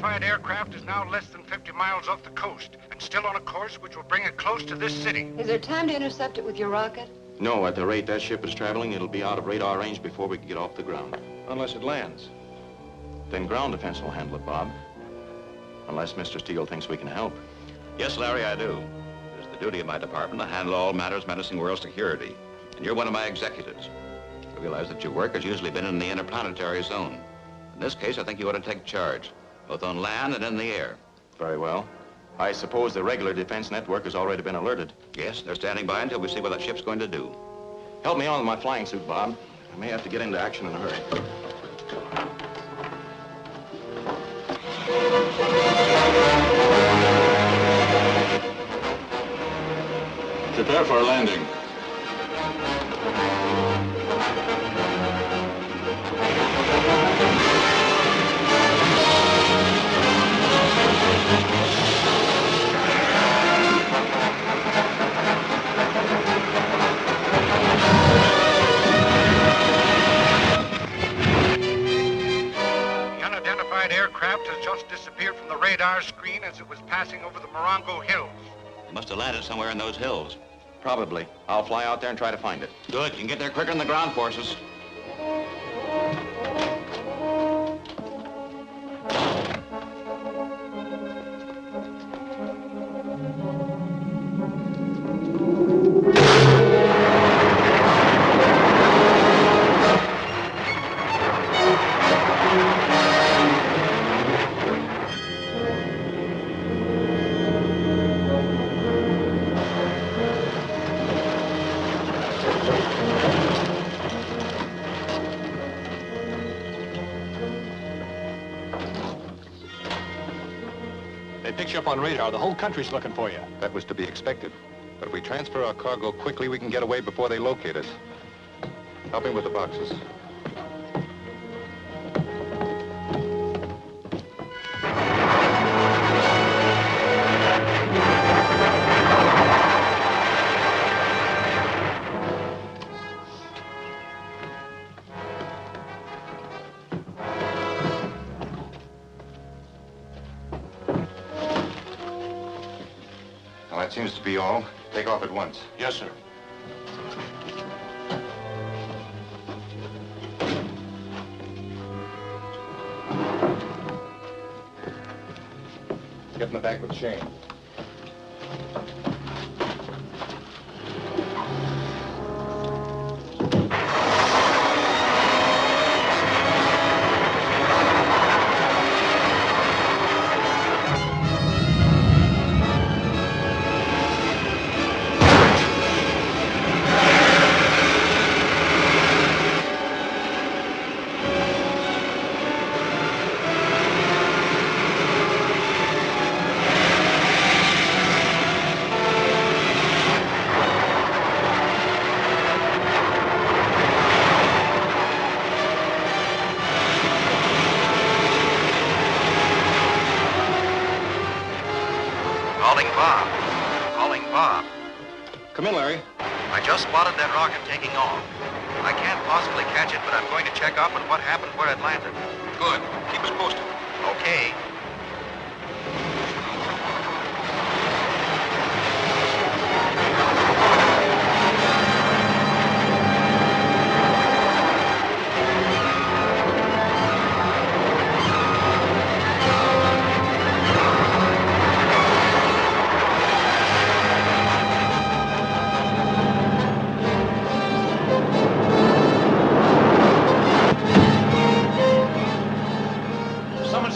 unidentified aircraft is now less than 50 miles off the coast and still on a course which will bring it close to this city. Is there time to intercept it with your rocket? No, at the rate that ship is traveling, it'll be out of radar range before we can get off the ground. Unless it lands. Then ground defense will handle it, Bob. Unless Mr. Steele thinks we can help. Yes, Larry, I do. It's the duty of my department to handle all matters menacing world security. And you're one of my executives. I realize that your work has usually been in the interplanetary zone. In this case, I think you ought to take charge, both on land and in the air. Very well. I suppose the regular defense network has already been alerted. Yes, they're standing by until we see what that ship's going to do. Help me on with my flying suit, Bob. I may have to get into action in a hurry. Prepare for a landing. Aircraft has just disappeared from the radar screen as it was passing over the Morongo Hills. It must have landed somewhere in those hills. Probably. I'll fly out there and try to find it. Good. You can get there quicker than the ground forces. You up on radar. The whole country's looking for you. That was to be expected. But if we transfer our cargo quickly, we can get away before they locate us. Help him with the boxes. That seems to be all. Take off at once. Yes, sir. Get in the back with Shane. Come in, Larry. I just spotted that rocket taking off. I can't possibly catch it, but I'm going to check up on what happened where it landed. Good. Keep us posted. Okay.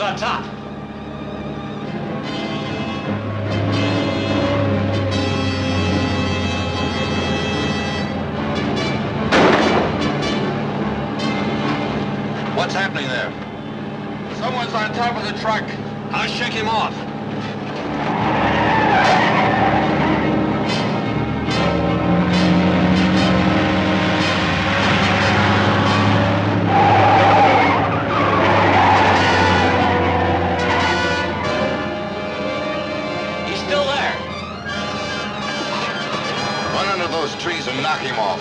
On top. What's happening there? Someone's on top of the truck. I'll shake him off. Trees and knock him off.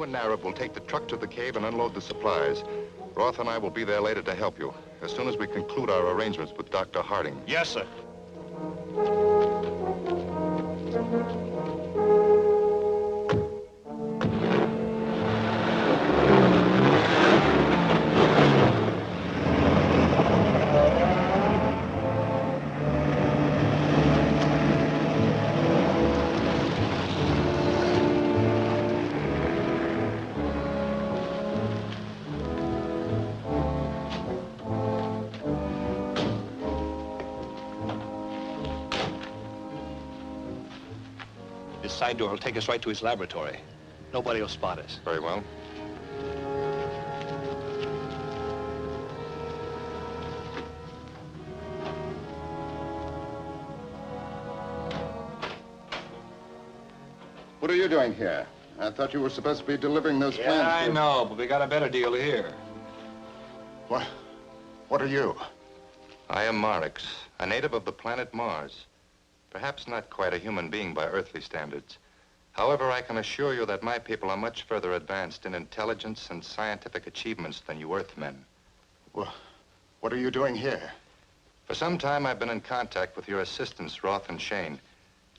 and Narab will take the truck to the cave and unload the supplies. Roth and I will be there later to help you, as soon as we conclude our arrangements with Dr. Harding. Yes, sir. This side door will take us right to his laboratory. Nobody will spot us. Very well. What are you doing here? I thought you were supposed to be delivering those plans. Yeah, I know, but we got a better deal here. What are you? I am Marix, a native of the planet Mars. Perhaps not quite a human being by earthly standards. However, I can assure you that my people are much further advanced in intelligence and scientific achievements than you Earthmen. Well, what are you doing here? For some time, I've been in contact with your assistants, Roth and Shane,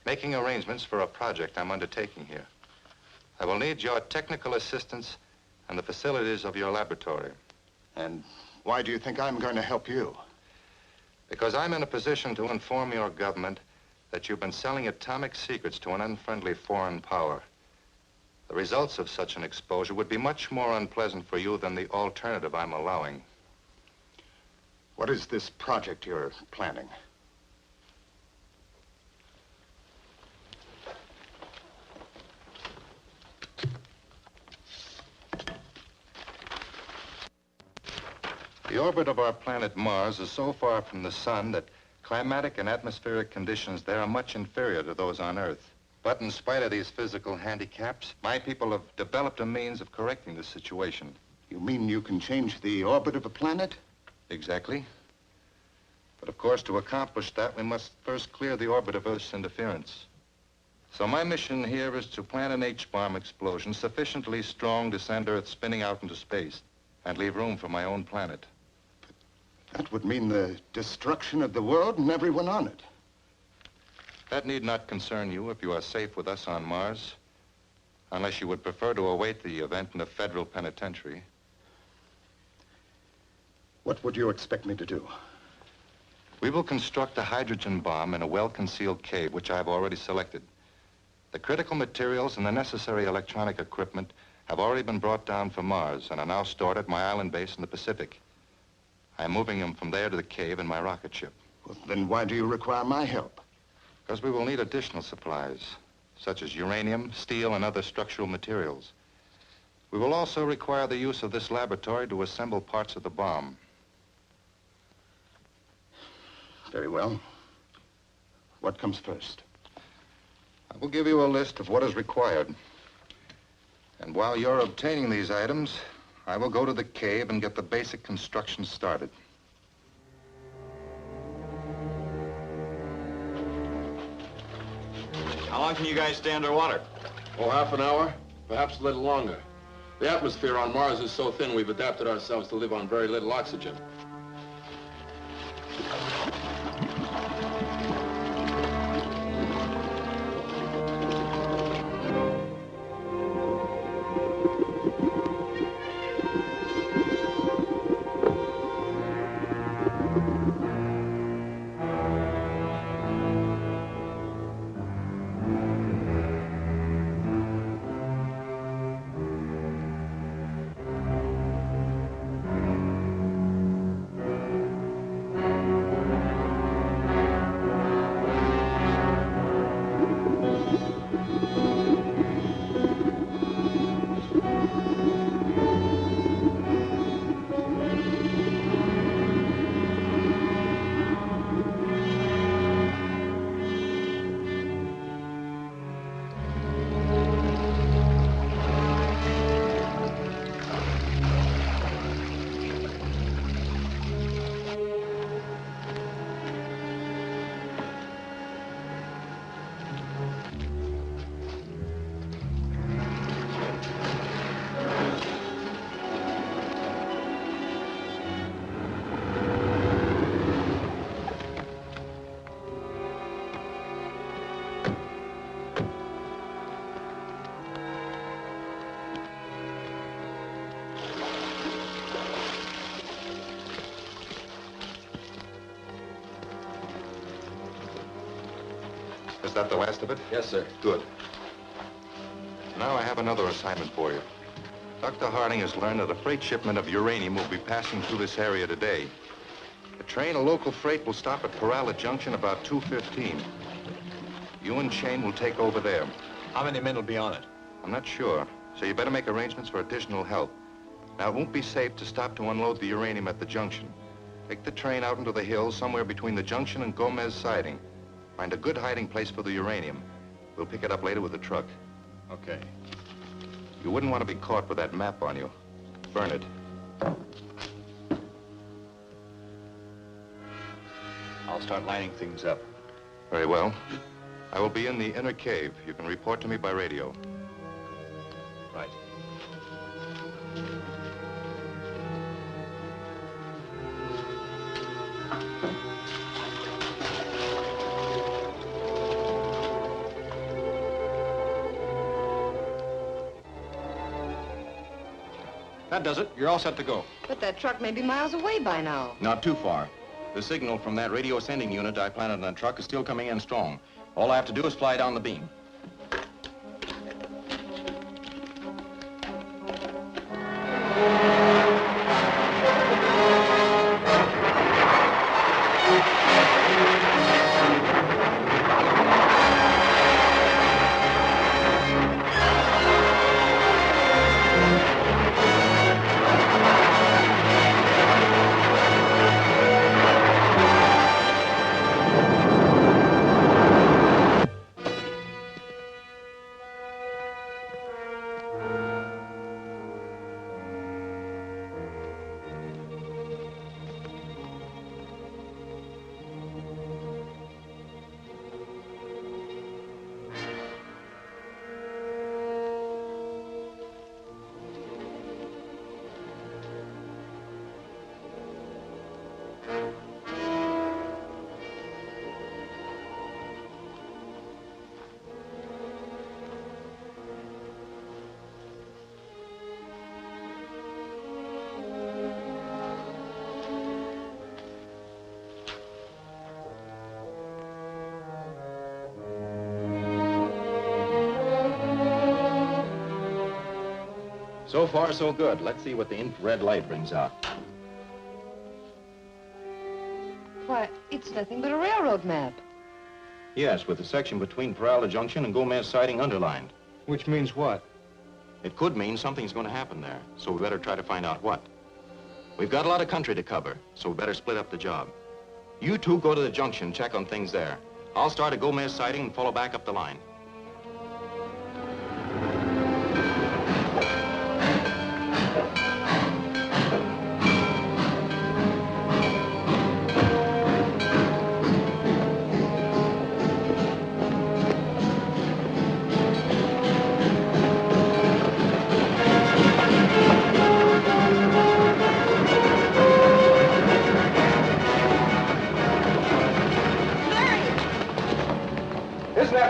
making arrangements for a project I'm undertaking here. I will need your technical assistance and the facilities of your laboratory. And why do you think I'm going to help you? Because I'm in a position to inform your government that you've been selling atomic secrets to an unfriendly foreign power. The results of such an exposure would be much more unpleasant for you than the alternative I'm allowing. What is this project you're planning? The orbit of our planet Mars is so far from the sun that climatic and atmospheric conditions there are much inferior to those on Earth. But in spite of these physical handicaps, my people have developed a means of correcting the situation. You mean you can change the orbit of a planet? Exactly. But of course, to accomplish that, we must first clear the orbit of Earth's interference. So my mission here is to plant an H-bomb explosion sufficiently strong to send Earth spinning out into space and leave room for my own planet. That would mean the destruction of the world and everyone on it. That need not concern you if you are safe with us on Mars, unless you would prefer to await the event in a federal penitentiary. What would you expect me to do? We will construct a hydrogen bomb in a well-concealed cave, which I've already selected. The critical materials and the necessary electronic equipment have already been brought down from Mars and are now stored at my island base in the Pacific. I'm moving them from there to the cave in my rocket ship. Well, then why do you require my help? Because we will need additional supplies, such as uranium, steel, and other structural materials. We will also require the use of this laboratory to assemble parts of the bomb. Very well. What comes first? I will give you a list of what is required. And while you're obtaining these items, I will go to the cave and get the basic construction started. How long can you guys stay underwater? Oh, half an hour, perhaps a little longer. The atmosphere on Mars is so thin, we've adapted ourselves to live on very little oxygen. that the last of it? Yes, sir. Good. Now I have another assignment for you. Dr. Harding has learned that a freight shipment of uranium will be passing through this area today. The train of local freight will stop at Perala Junction about 2:15. You and Shane will take over there. How many men will be on it? I'm not sure, so you better make arrangements for additional help. Now, it won't be safe to stop to unload the uranium at the junction. Take the train out into the hills somewhere between the junction and Gomez Siding. Find a good hiding place for the uranium. We'll pick it up later with the truck. Okay. You wouldn't want to be caught with that map on you. Burn it. I'll start lining things up. Very well. I will be in the inner cave. You can report to me by radio. Right. That does it. You're all set to go. But that truck may be miles away by now. Not too far. The signal from that radio sending unit I planted on the truck is still coming in strong. All I have to do is fly down the beam. So far, so good. Let's see what the infrared light brings out. Why, it's nothing but a railroad map. Yes, with the section between Peralta Junction and Gomez Siding underlined. Which means what? It could mean something's going to happen there, so we better try to find out what. We've got a lot of country to cover, so we better split up the job. You two go to the junction, check on things there. I'll start at Gomez Siding and follow back up the line.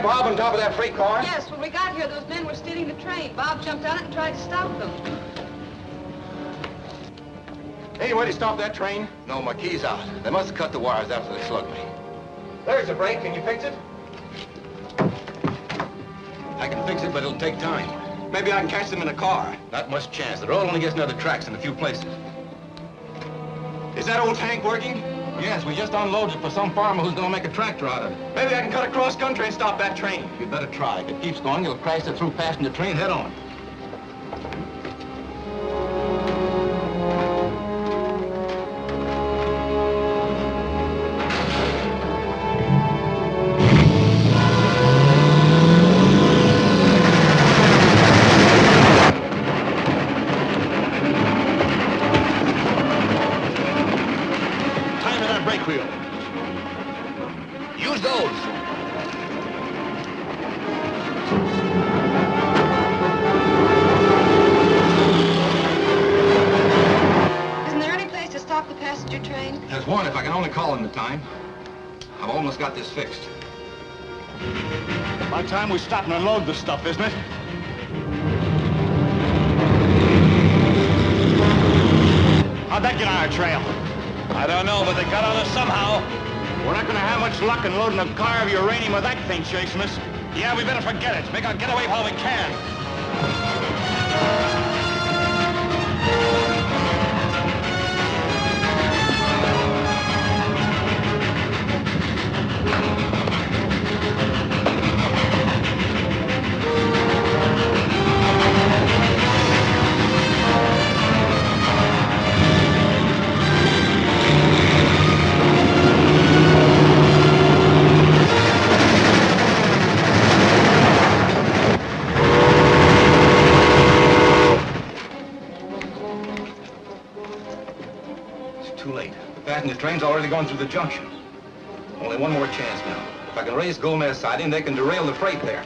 Bob on top of that freight car? Yes, when we got here, those men were stealing the train. Bob jumped on it and tried to stop them. Anybody stop that train? No, my key's out. They must have cut the wires after they slugged me. There's the brake. Can you fix it? I can fix it, but it'll take time. Maybe I can catch them in a car. Not much chance. The road only gets another tracks in a few places. Is that old tank working? Yes, we just unloaded for some farmer who's gonna make a tractor out of it. Maybe I can cut across country and stop that train. You better try. If it keeps going, you'll crash it through passenger train head on. Use those. Isn't there any place to stop the passenger train? There's one if I can only call in the time. I've almost got this fixed. About time we stop and unload the stuff, isn't it? How'd that get on our trail? I don't know, but they got on us somehow. We're not gonna have much luck in loading a car of uranium with that thing chasing us. Yeah, we better forget it. Make our getaway while we can. It's too late. The passenger train's already gone through the junction. Only one more chance now. If I can raise Gomez siding, they can derail the freight there.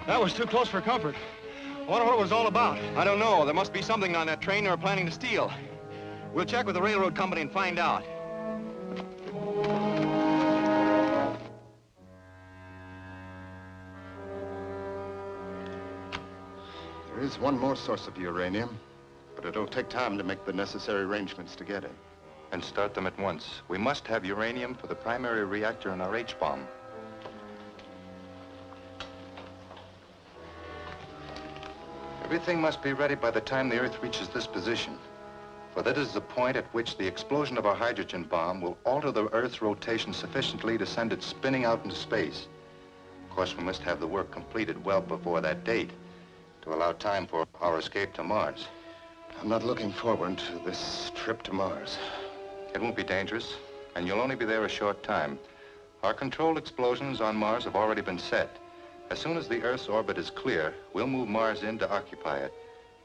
That was too close for comfort. I wonder what it was all about. I don't know. There must be something on that train they were planning to steal. We'll check with the railroad company and find out. There is one more source of uranium, but it'll take time to make the necessary arrangements to get it. And start them at once. We must have uranium for the primary reactor in our H-bomb. Everything must be ready by the time the Earth reaches this position. For that is the point at which the explosion of our hydrogen bomb will alter the Earth's rotation sufficiently to send it spinning out into space. Of course, we must have the work completed well before that date to allow time for our escape to Mars. I'm not looking forward to this trip to Mars. It won't be dangerous, and you'll only be there a short time. Our controlled explosions on Mars have already been set. As soon as the Earth's orbit is clear, we'll move Mars in to occupy it.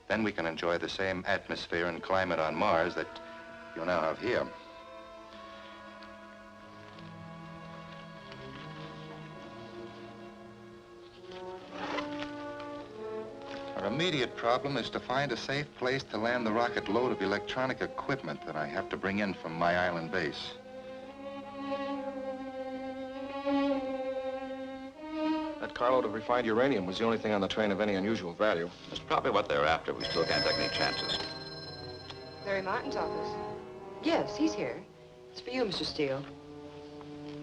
Then we can enjoy the same atmosphere and climate on Mars that you now have here. Our immediate problem is to find a safe place to land the rocket load of electronic equipment that I have to bring in from my island base. That carload of refined uranium was the only thing on the train of any unusual value. That's probably what they're after. We still can't take any chances. Larry Martin's office. Yes, he's here. It's for you, Mr. Steele.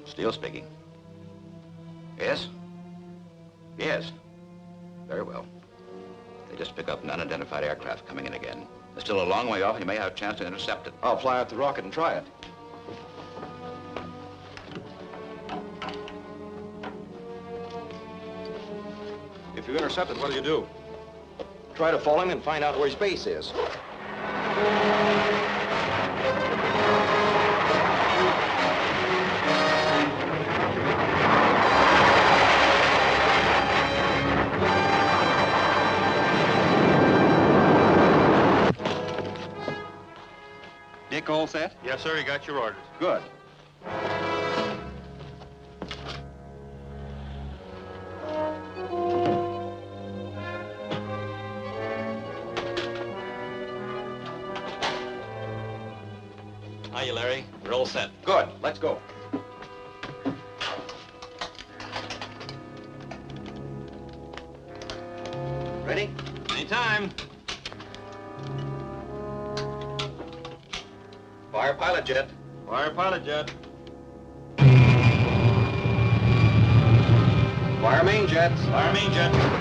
Steele speaking. Yes? Yes. Very well. They just pick up an unidentified aircraft coming in again. They're still a long way off, and you may have a chance to intercept it. I'll fly out the rocket and try it. If you intercept it, what do you do? Try to follow him and find out where his base is. Dick, all set? Yes, sir. You got your orders. Good. Hiya, Larry. We're all set. Good. Let's go. Ready? Anytime. Fire pilot jet. Fire pilot jet. Fire main jets. Fire main jet.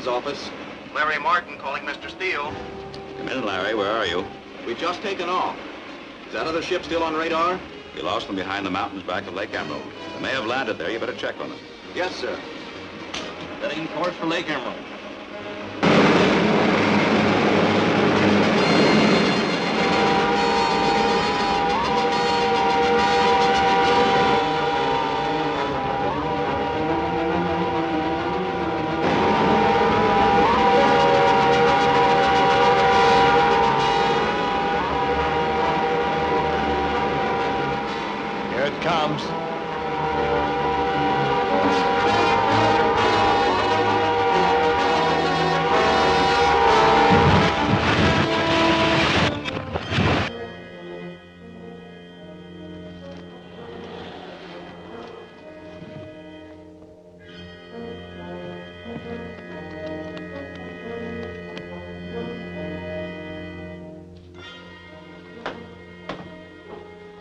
Office. Larry Martin calling Mr. Steele. Come in, Larry. Where are you? We've just taken off. Is that other ship still on radar? We lost them behind the mountains back of Lake Emerald. They may have landed there. You better check on them. Yes, sir. Setting course for Lake Emerald. Comes.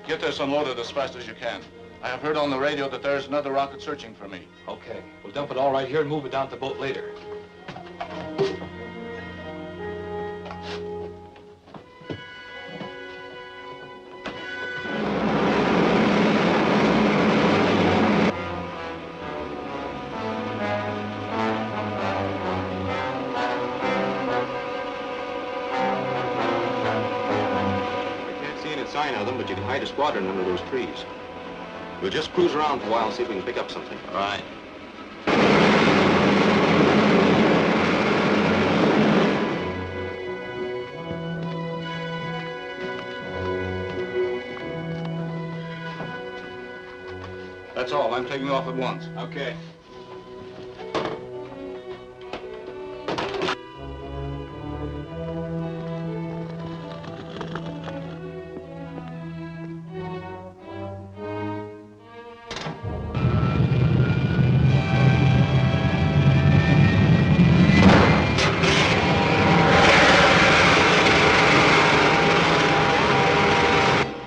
Get this unloaded as fast as you can. I have heard on the radio that there's another rocket searching for me. Okay. We'll dump it all right here and move it down to the boat later. Sign of them, but you can hide a squadron under those trees. We'll just cruise around for a while and see if we can pick up something. All right. That's all. I'm taking off at once. Okay.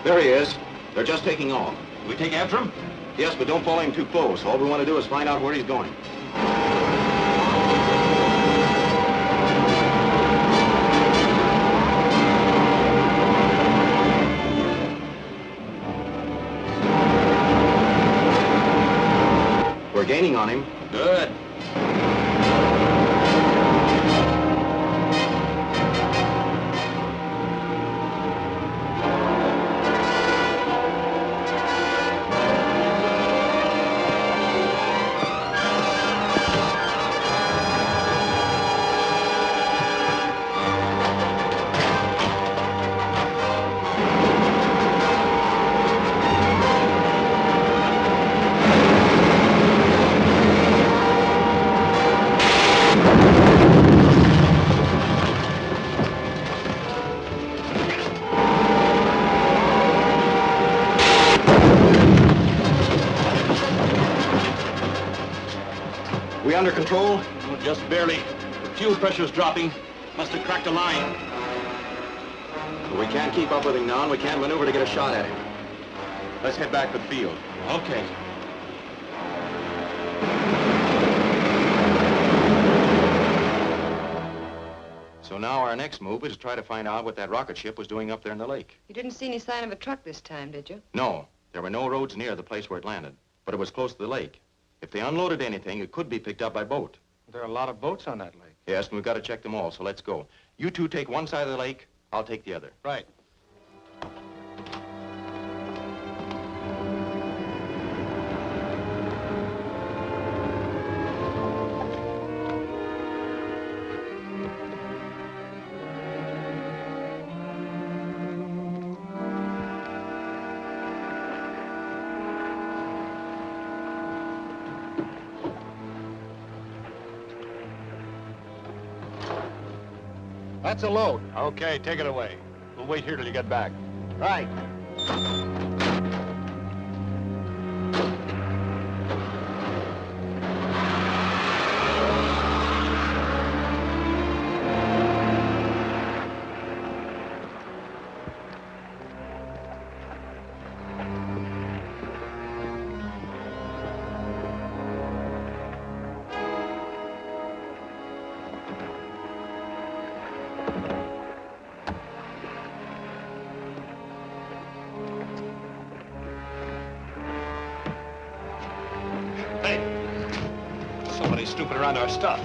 There he is. They're just taking off. We take after him? Yes, but don't follow him too close. All we want to do is find out where he's going. We're gaining on him. Good. We under control? Oh, just barely. The fuel pressure's dropping. Must have cracked a line. We can't keep up with him now, and we can't maneuver to get a shot at him. Let's head back to the field. Okay. So now our next move is to try to find out what that rocket ship was doing up there in the lake. You didn't see any sign of a truck this time, did you? No, there were no roads near the place where it landed, but it was close to the lake. If they unloaded anything, it could be picked up by boat. There are a lot of boats on that lake. Yes, and we've got to check them all, so let's go. You two take one side of the lake, I'll take the other. Right. That's a load. Okay, take it away. We'll wait here till you get back. Right. Hey, somebody's snooping around our stuff.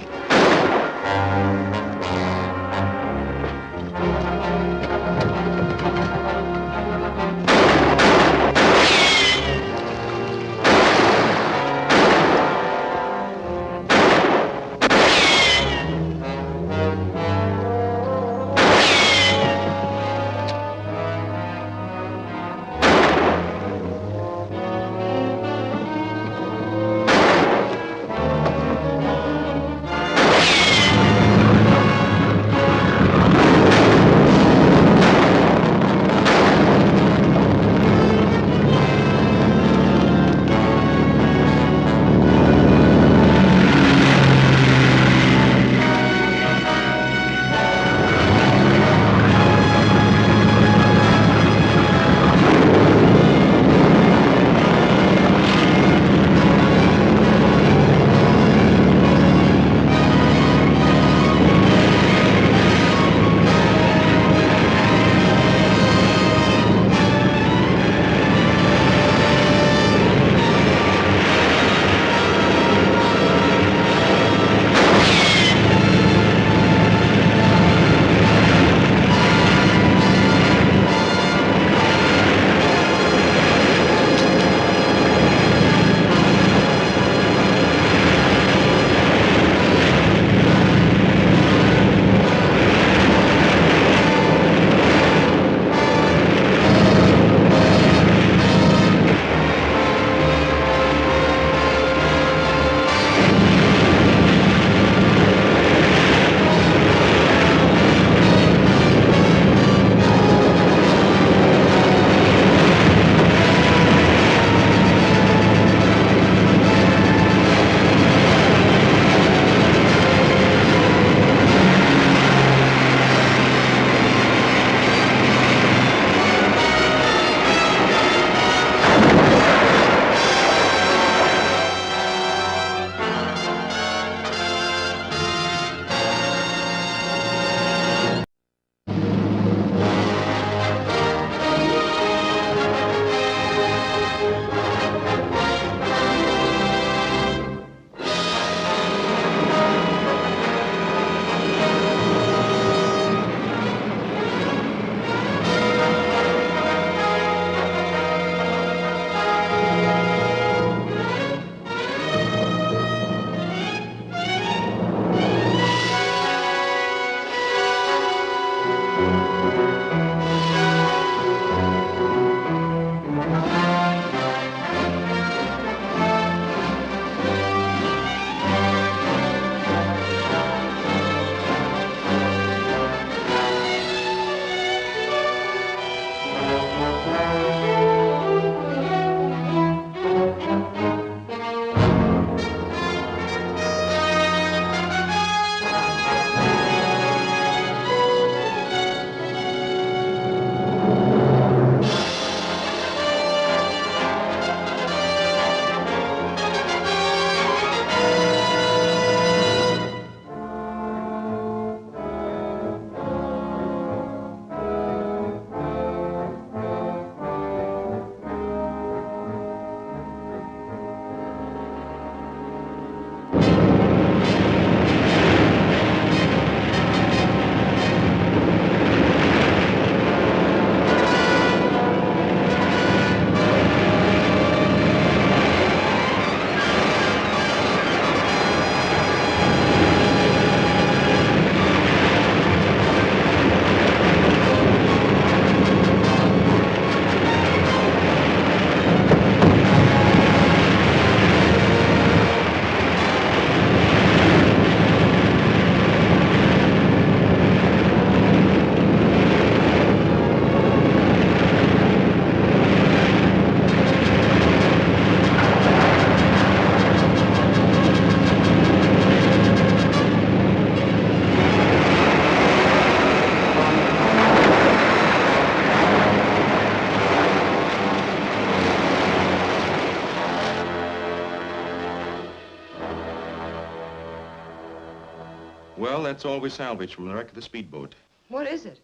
Well, that's all we salvaged from the wreck of the speedboat. What is it?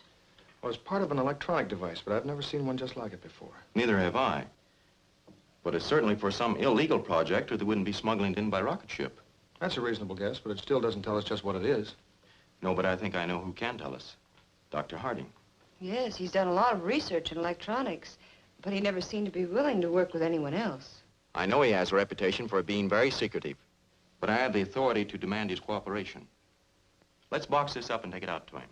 Well, it's part of an electronic device, but I've never seen one just like it before. Neither have I. But it's certainly for some illegal project or they wouldn't be smuggling it in by rocket ship. That's a reasonable guess, but it still doesn't tell us just what it is. No, but I think I know who can tell us. Dr. Harding. Yes, he's done a lot of research in electronics, but he never seemed to be willing to work with anyone else. I know he has a reputation for being very secretive, but I have the authority to demand his cooperation. Let's box this up and take it out to him.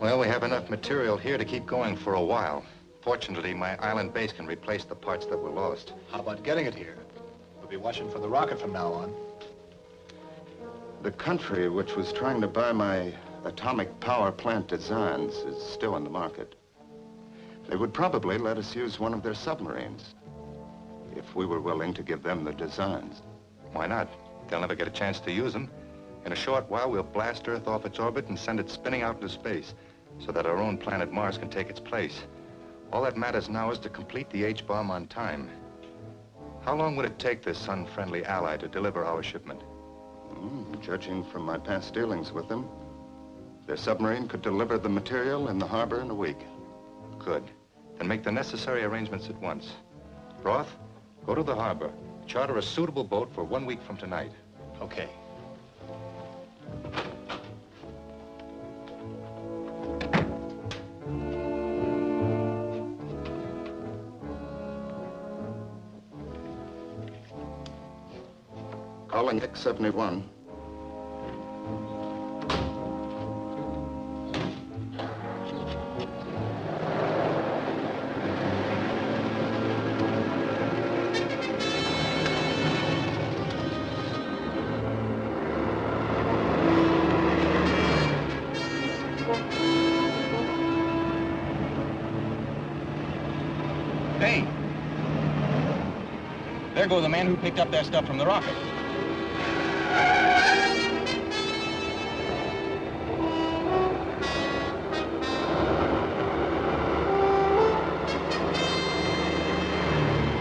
Well, we have enough material here to keep going for a while. Fortunately, my island base can replace the parts that were lost. How about getting it here? We'll be watching for the rocket from now on. The country which was trying to buy my atomic power plant designs is still in the market. They would probably let us use one of their submarines if we were willing to give them the designs. Why not? They'll never get a chance to use them. In a short while, we'll blast Earth off its orbit and send it spinning out into space so that our own planet Mars can take its place. All that matters now is to complete the H-bomb on time. How long would it take this unfriendly ally to deliver our shipment? Judging from my past dealings with them, their submarine could deliver the material in the harbor in a week. Good. Then make the necessary arrangements at once. Roth, go to the harbor. Charter a suitable boat for 1 week from tonight. Okay. Calling X-71. Hey! There go the men who picked up that stuff from the rocket.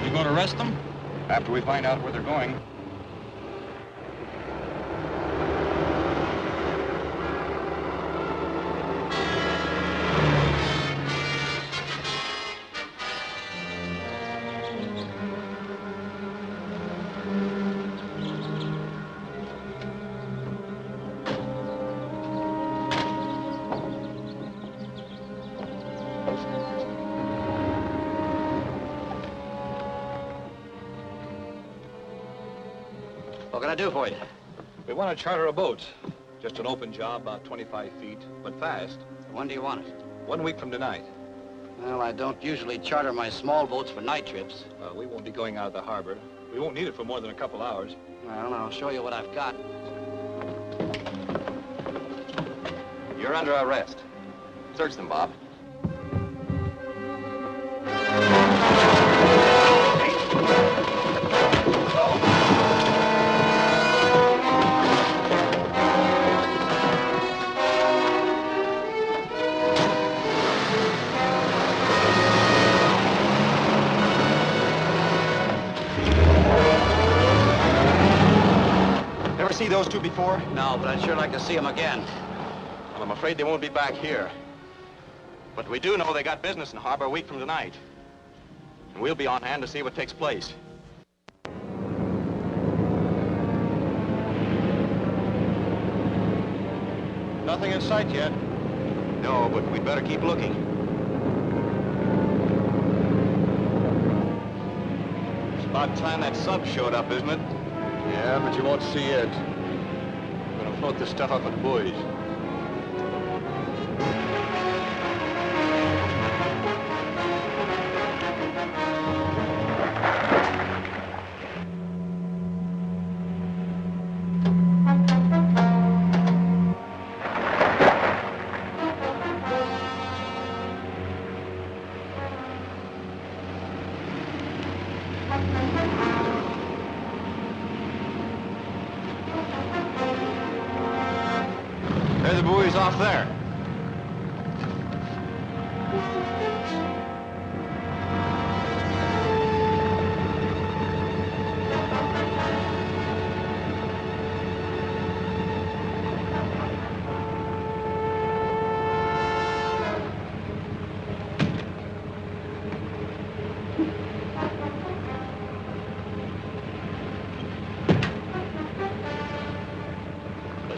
You going to arrest them? After we find out where they're going. What can I do for you? We want to charter a boat. Just an open job, about 25 feet, but fast. When do you want it? 1 week from tonight. Well, I don't usually charter my small boats for night trips. We won't be going out of the harbor. We won't need it for more than a couple hours. Well, I'll show you what I've got. You're under arrest. Search them, Bob. Ever see those two before? No, but I'd sure like to see them again. Well, I'm afraid they won't be back here. But we do know they got business in harbor a week from tonight. And we'll be on hand to see what takes place. Nothing in sight yet. No, but we'd better keep looking. It's about time that sub showed up, isn't it? Yeah, but you won't see it. We're gonna float this stuff up with buoys. There's the buoys off there.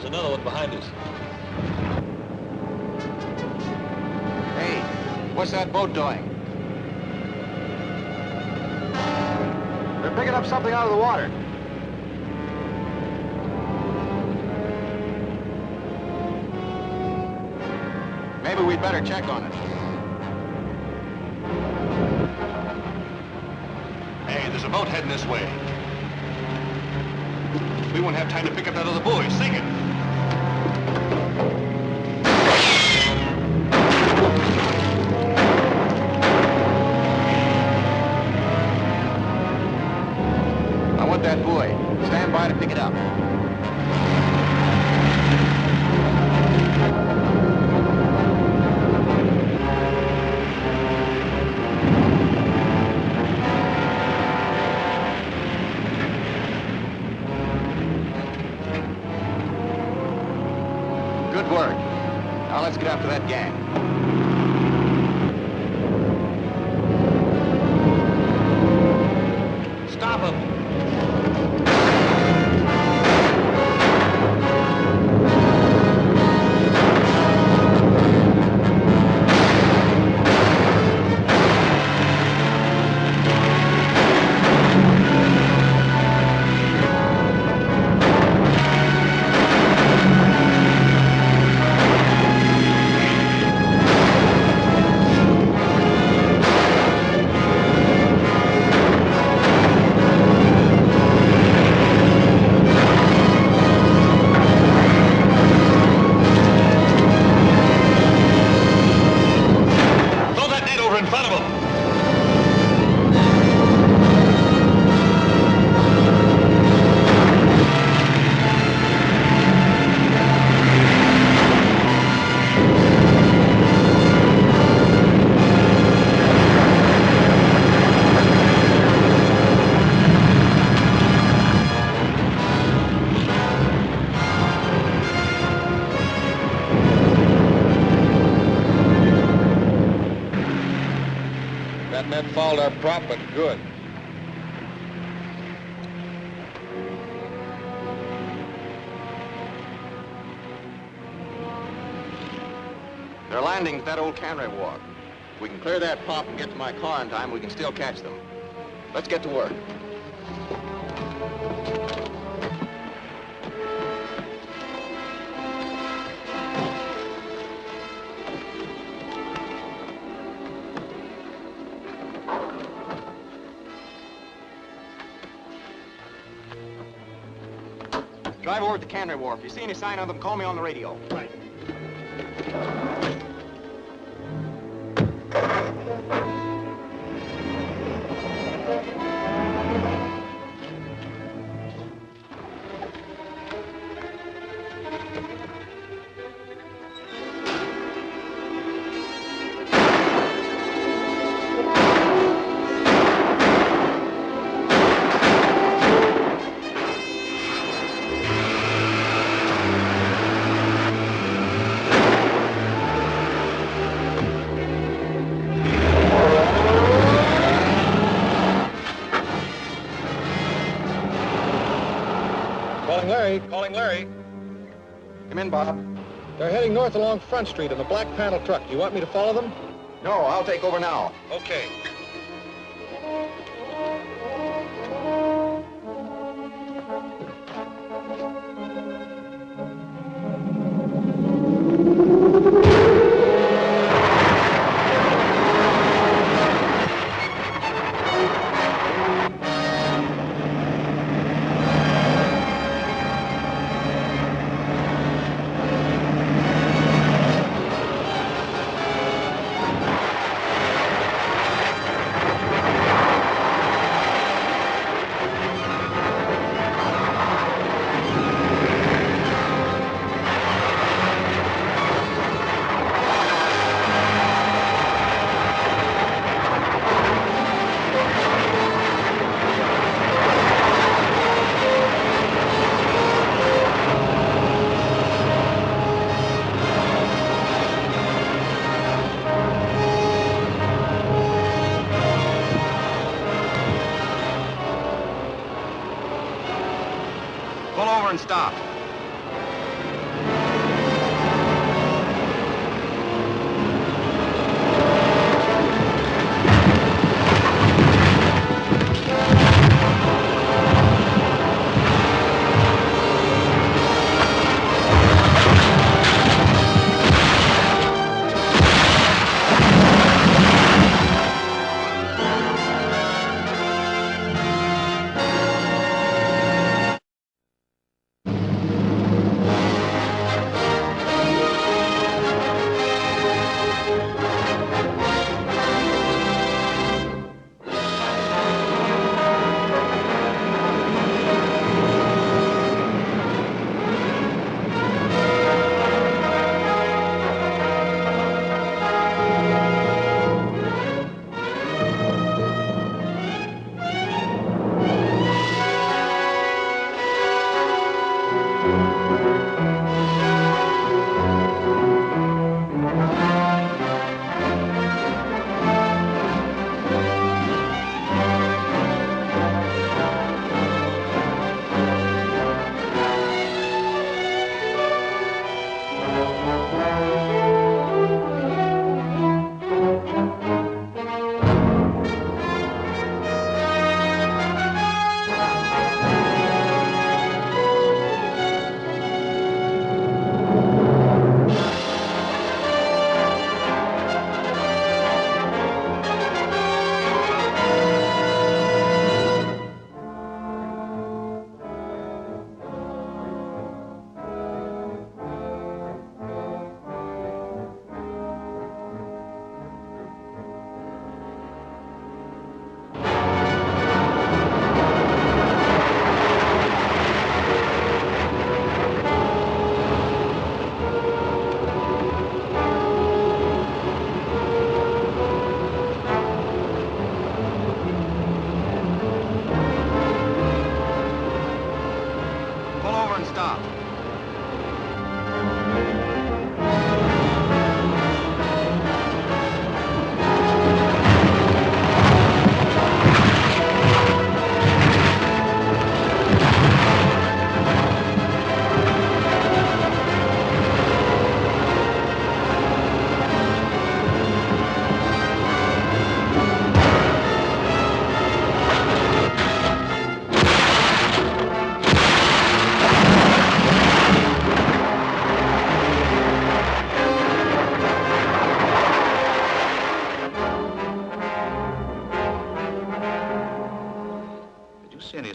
There's another one behind us. Hey, what's that boat doing? They're picking up something out of the water. Maybe we'd better check on it. Hey, there's a boat heading this way. We won't have time to pick up that other buoy. Sink it. I want that buoy. Stand by to pick it up. Good work. Now let's get after that gang. Stop him. Throw that net over in front of him. That net fouled our prop, but good. They're landing at that old cannery wharf. If we can clear that prop and get to my car in time, we can still catch them. Let's get to work. Drive over to the cannery wharf. If you see any sign of them, call me on the radio. Right. Calling Larry. Come in, Bob. They're heading north along Front Street in a black panel truck. You want me to follow them? No, I'll take over now. Okay. Pull over and stop.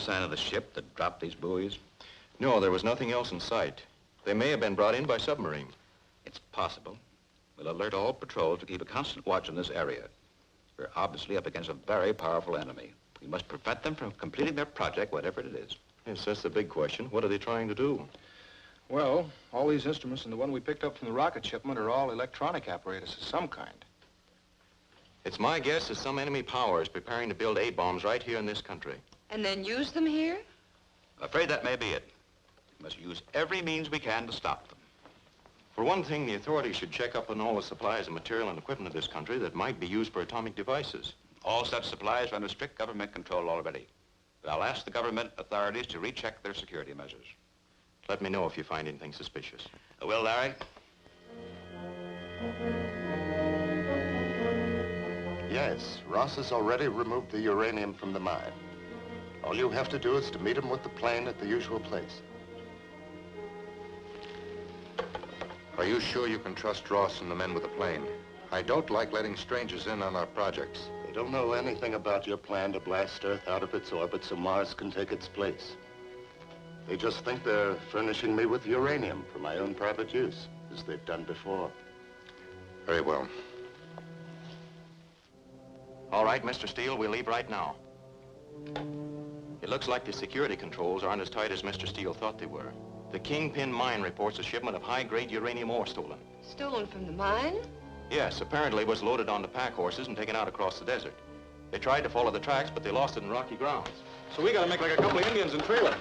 Sign of the ship that dropped these buoys? No, there was nothing else in sight. They may have been brought in by submarine. It's possible. We'll alert all patrols to keep a constant watch in this area. We're obviously up against a very powerful enemy. We must prevent them from completing their project, whatever it is. Yes, that's the big question. What are they trying to do? Well, all these instruments and the one we picked up from the rocket shipment are all electronic apparatus of some kind. It's my guess that some enemy power is preparing to build A-bombs right here in this country. And then use them here? I'm afraid that may be it. We must use every means we can to stop them. For one thing, the authorities should check up on all the supplies of material and equipment of this country that might be used for atomic devices. All such supplies are under strict government control already. But I'll ask the government authorities to recheck their security measures. Let me know if you find anything suspicious. I will, Larry. Yes, Ross has already removed the uranium from the mine. All you have to do is to meet him with the plane at the usual place. Are you sure you can trust Ross and the men with the plane? I don't like letting strangers in on our projects. They don't know anything about your plan to blast Earth out of its orbit so Mars can take its place. They just think they're furnishing me with uranium for my own private use, as they've done before. Very well. All right, Mr. Steele, we'll leave right now. It looks like the security controls aren't as tight as Mr. Steele thought they were. The Kingpin mine reports a shipment of high-grade uranium ore stolen. Stolen from the mine? Yes, apparently it was loaded onto pack horses and taken out across the desert. They tried to follow the tracks, but they lost it in rocky grounds. So we gotta make like a couple of Indians and trail it.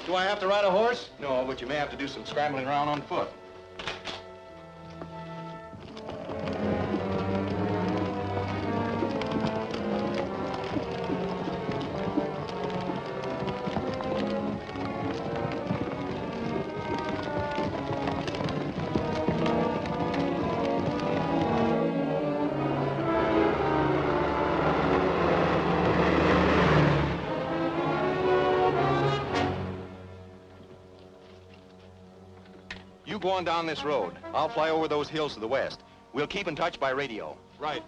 Do I have to ride a horse? No, but you may have to do some scrambling around on foot. You go on down this road. I'll fly over those hills to the west. We'll keep in touch by radio. Right.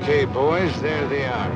Okay, boys, there they are.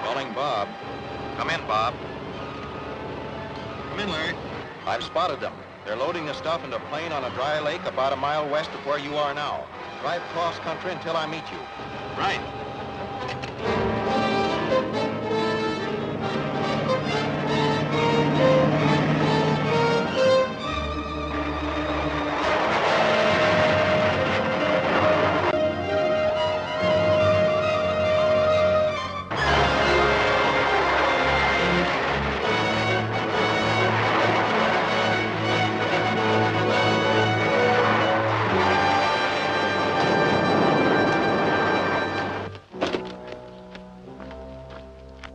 Calling Bob. Come in, Bob. Come in, Larry. I've spotted them. They're loading the stuff into a plane on a dry lake about a mile west of where you are now. Drive cross country until I meet you. Right.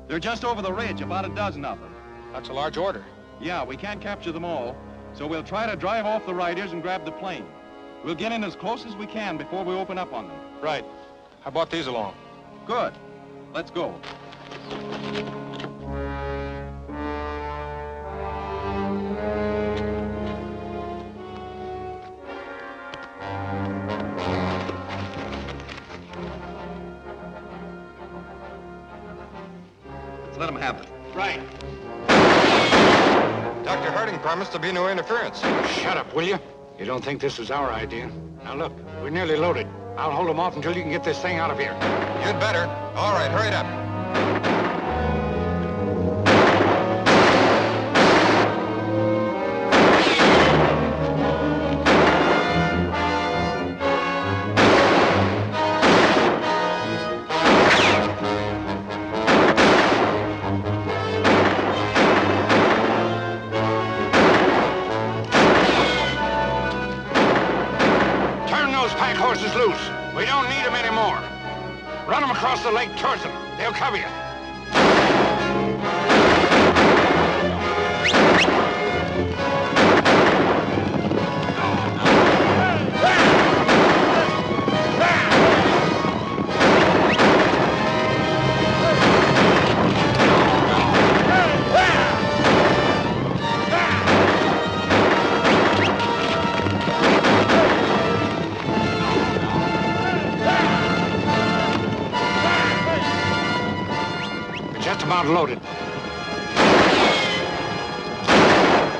They're just over the ridge, about a dozen of them. That's a large order. Yeah, we can't capture them all, so we'll try to drive off the riders and grab the plane. We'll get in as close as we can before we open up on them. Right. I brought these along. Good. Let's go. Let's let them have it. Right. Dr. Harding promised to be no interference. Shut up, will you? You don't think this was our idea? Now look, we're nearly loaded. I'll hold them off until you can get this thing out of here. You'd better. All right, hurry it up. Horses loose. We don't need them anymore. Run them across the lake towards them. They'll cover you. Just about loaded.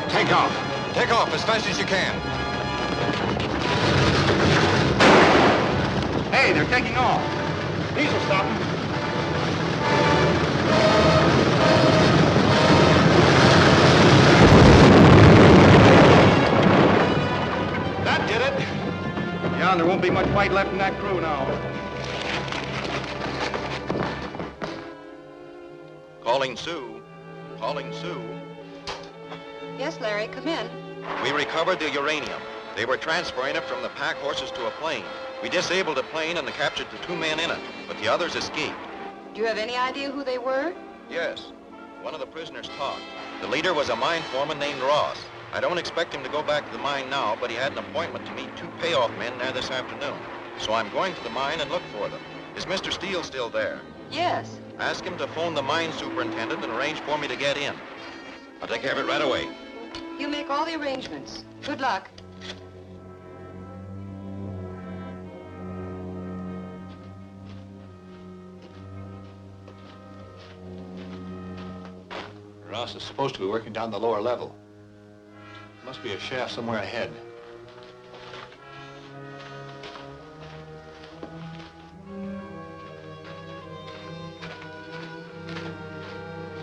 Take off. Take off as fast as you can. Hey, they're taking off. These will stop them. That did it. Yeah, and there won't be much fight left in that crew now. Calling Sue. Calling Sue. Yes, Larry, come in. We recovered the uranium. They were transferring it from the pack horses to a plane. We disabled the plane and captured the 2 men in it, but the others escaped. Do you have any idea who they were? Yes. One of the prisoners talked. The leader was a mine foreman named Ross. I don't expect him to go back to the mine now, but he had an appointment to meet 2 payoff men there this afternoon. So I'm going to the mine and look for them. Is Mr. Steele still there? Yes. Ask him to phone the mine superintendent and arrange for me to get in. I'll take care of it right away. He'll make all the arrangements. Good luck. Ross is supposed to be working down the lower level. Must be a shaft somewhere ahead.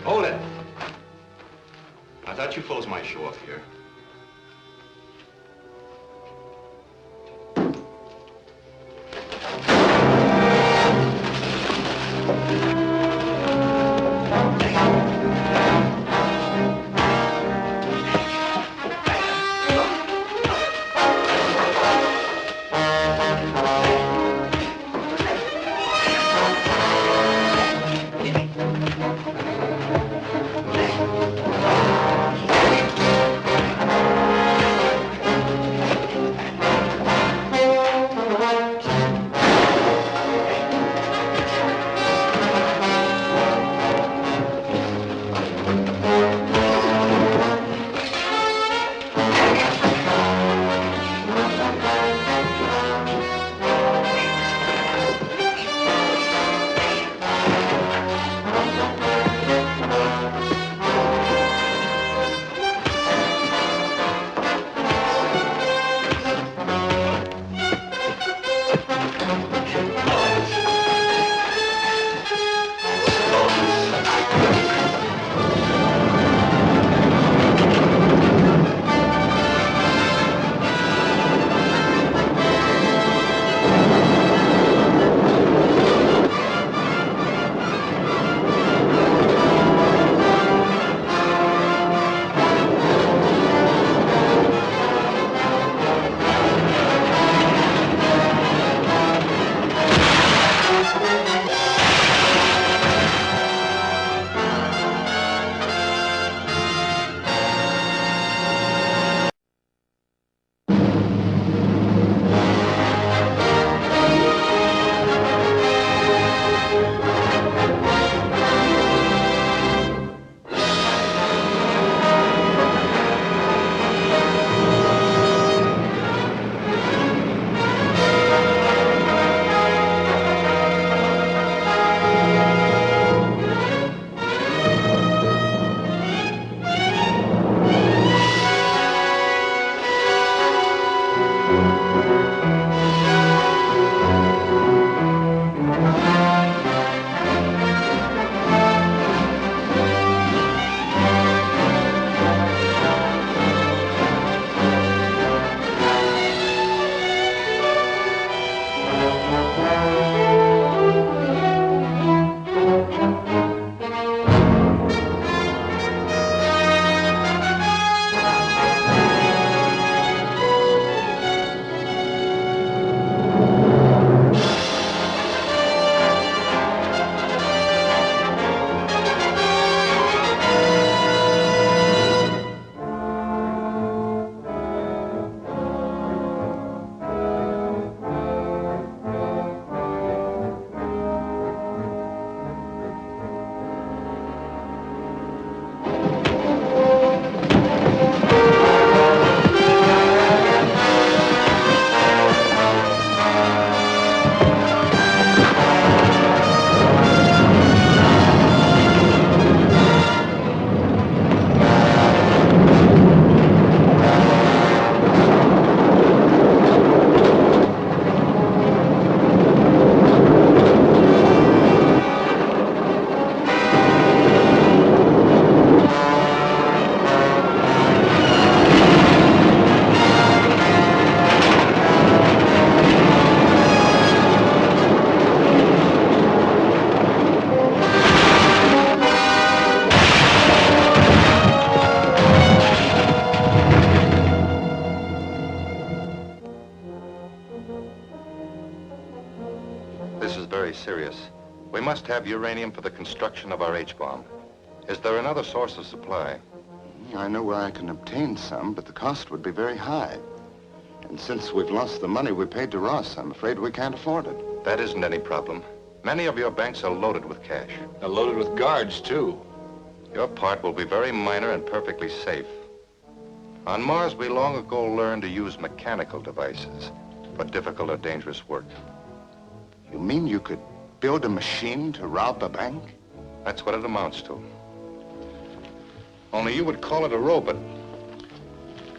Hold it. I thought you fellows might show up here. must have uranium for the construction of our H-bomb. Is there another source of supply? I know where I can obtain some, but the cost would be very high. And since we've lost the money we paid to Ross, I'm afraid we can't afford it. That isn't any problem. Many of your banks are loaded with cash. They're loaded with guards, too. Your part will be very minor and perfectly safe. On Mars, we long ago learned to use mechanical devices for difficult or dangerous work. You mean you could build a machine to rob a bank? That's what it amounts to. Only you would call it a robot.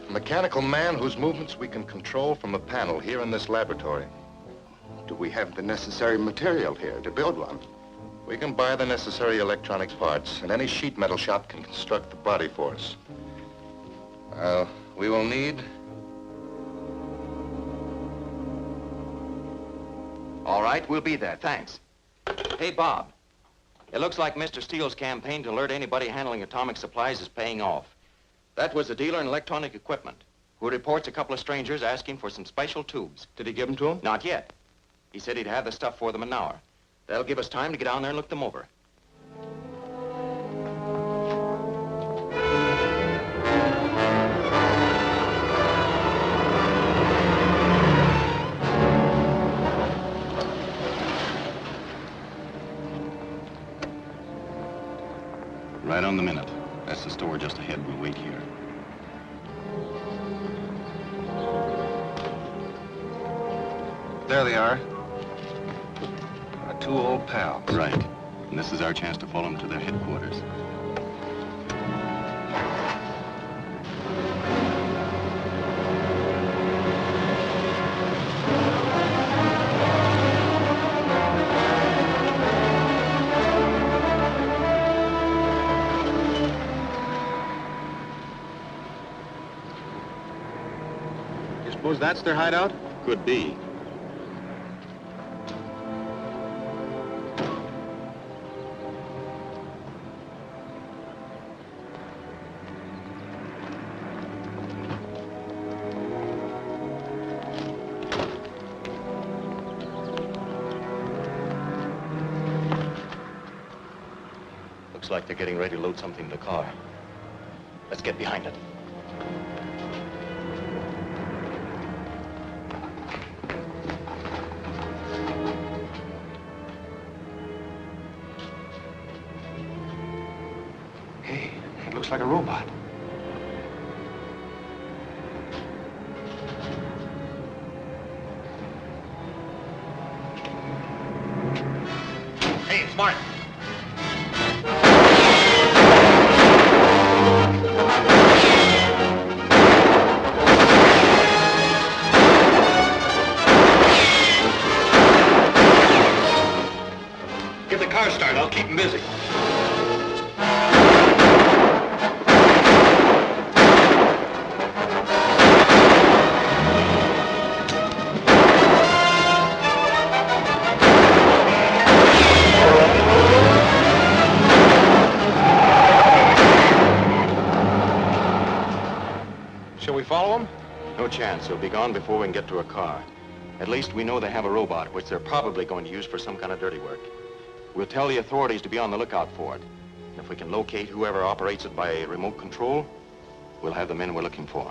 A mechanical man whose movements we can control from a panel here in this laboratory. Do we have the necessary material here to build one? We can buy the necessary electronic parts, and any sheet metal shop can construct the body for us. We will need... All right, we'll be there. Thanks. Hey, Bob. It looks like Mr. Steele's campaign to alert anybody handling atomic supplies is paying off. That was a dealer in electronic equipment who reports a couple of strangers asking for some special tubes. Did he give them to him? Not yet. He said he'd have the stuff for them in an hour. That'll give us time to get down there and look them over. Right on the minute. That's the store just ahead. We'll wait here. There they are. Our two old pals. Right. And this is our chance to follow them to their headquarters. You suppose that's their hideout? Could be. Looks like they're getting ready to load something in the car. Let's get behind it. Hey, it looks like a robot. Hey, it's Martin. Get the car started. I'll keep him busy. Shall we follow them? No chance. They'll be gone before we can get to a car. At least we know they have a robot, which they're probably going to use for some kind of dirty work. We'll tell the authorities to be on the lookout for it. And if we can locate whoever operates it by remote control, we'll have the men we're looking for.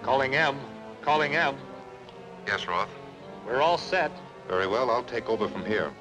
Calling M. Calling M. Yes, Roth. We're all set. Very well, I'll take over from here.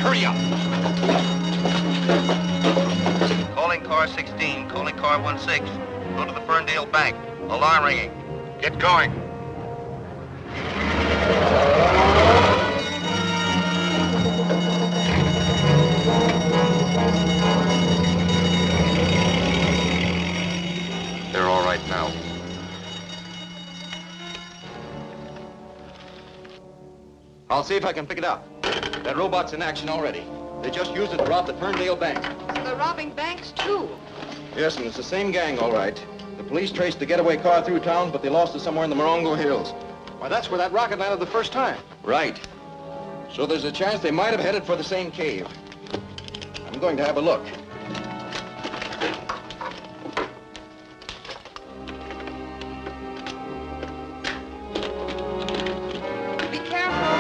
hurry up. Calling car 16, calling car 16. Go to the Ferndale Bank. Alarm ringing. Get going. They're all right now. I'll see if I can pick it up. That robot's in action already. They just used it to rob the Ferndale Bank. So they're robbing banks, too. Yes, and it's the same gang, all right. The police traced the getaway car through town, but they lost it somewhere in the Morongo Hills. Why, that's where that rocket landed the first time. Right. So there's a chance they might have headed for the same cave. I'm going to have a look. Be careful.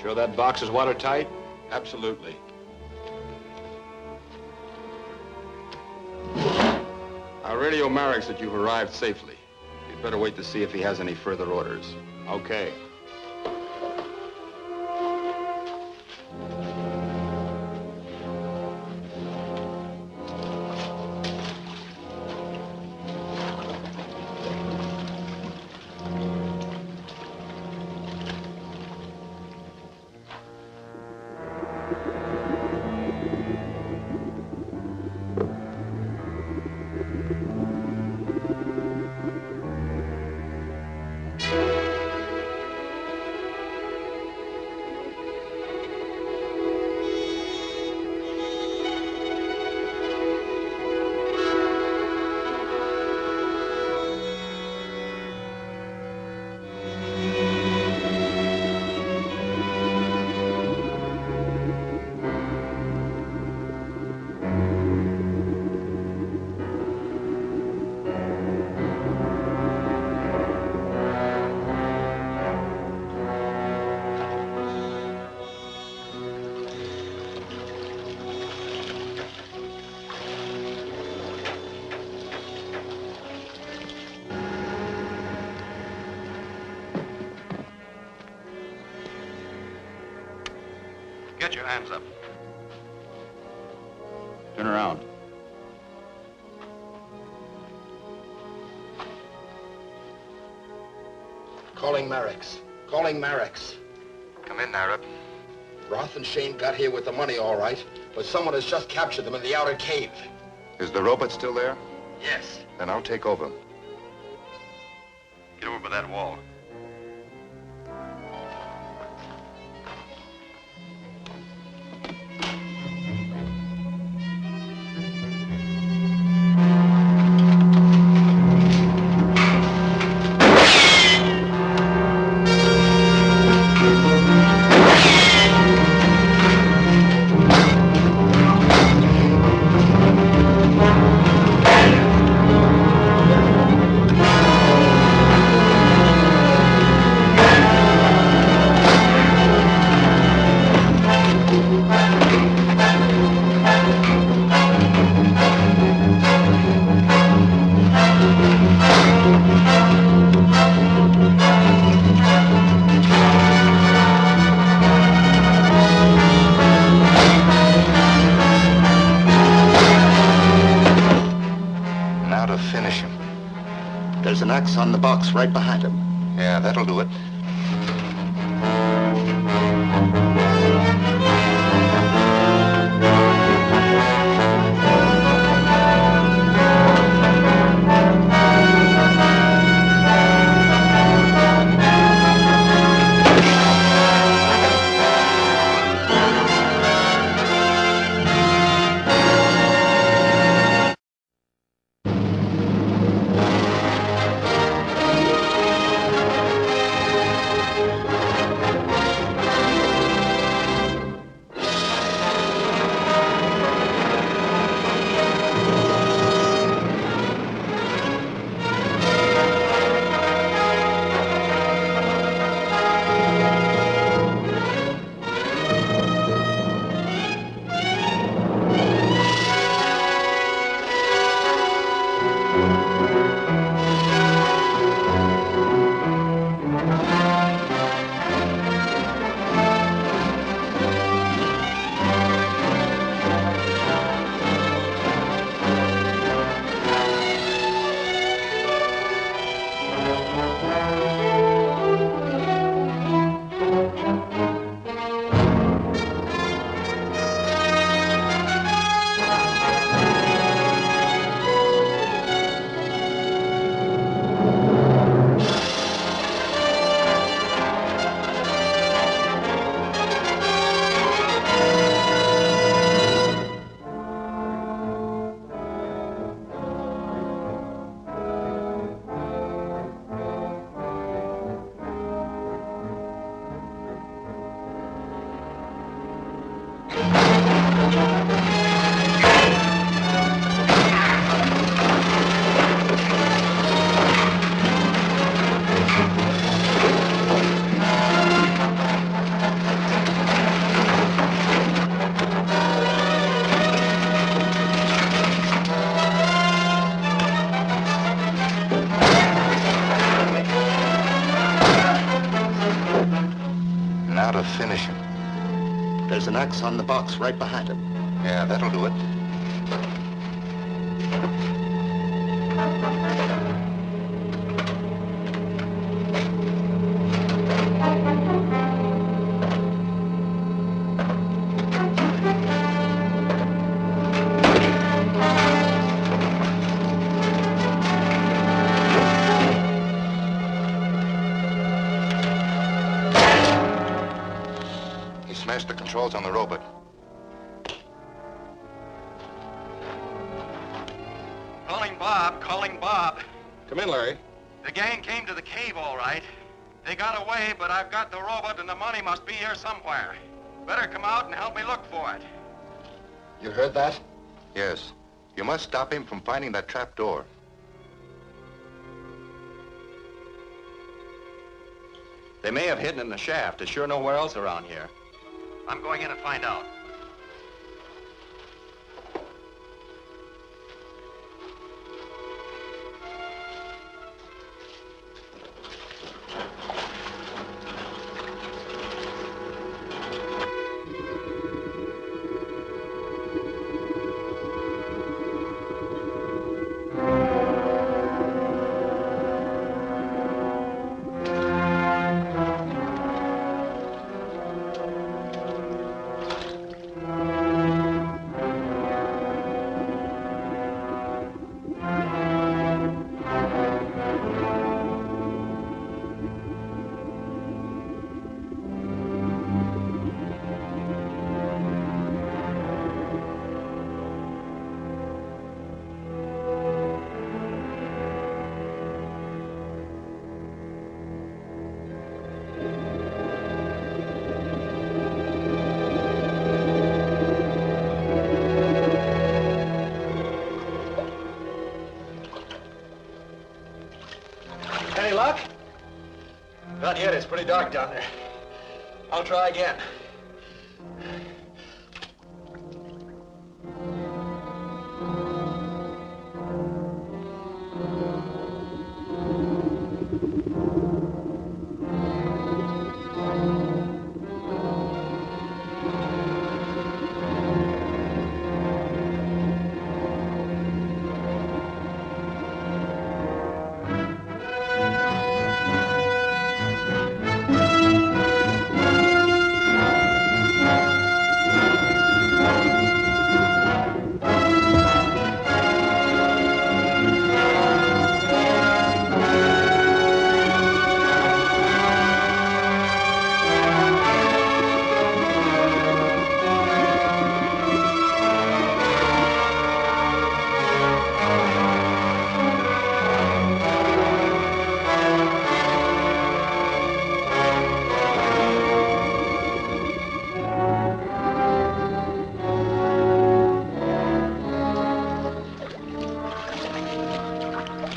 Sure that box is watertight? Absolutely. I'll radio Mareks that you've arrived safely. You'd better wait to see if he has any further orders. Okay. Get your hands up. Turn around. Calling Mareks. Calling Mareks. Come in, Arab. Roth and Shane got here with the money all right, but someone has just captured them in the outer cave. Is the robot still there? Yes. Then I'll take over. Get over by that wall. Now to finish him. There's an X on the box right behind him. Yeah, that'll do it. to finish him. There's an axe on the box right behind him. Yeah, that'll do it. He smashed the controls on the robot. Calling Bob. Come in, Larry. The gang came to the cave all right. They got away, but I've got the robot and the money must be here somewhere. Better come out and help me look for it. You heard that? Yes. You must stop him from finding that trap door. They may have hidden in the shaft. There's sure nowhere else around here. I'm going in and find out. Any luck? Not yet. It's pretty dark down there. I'll try again.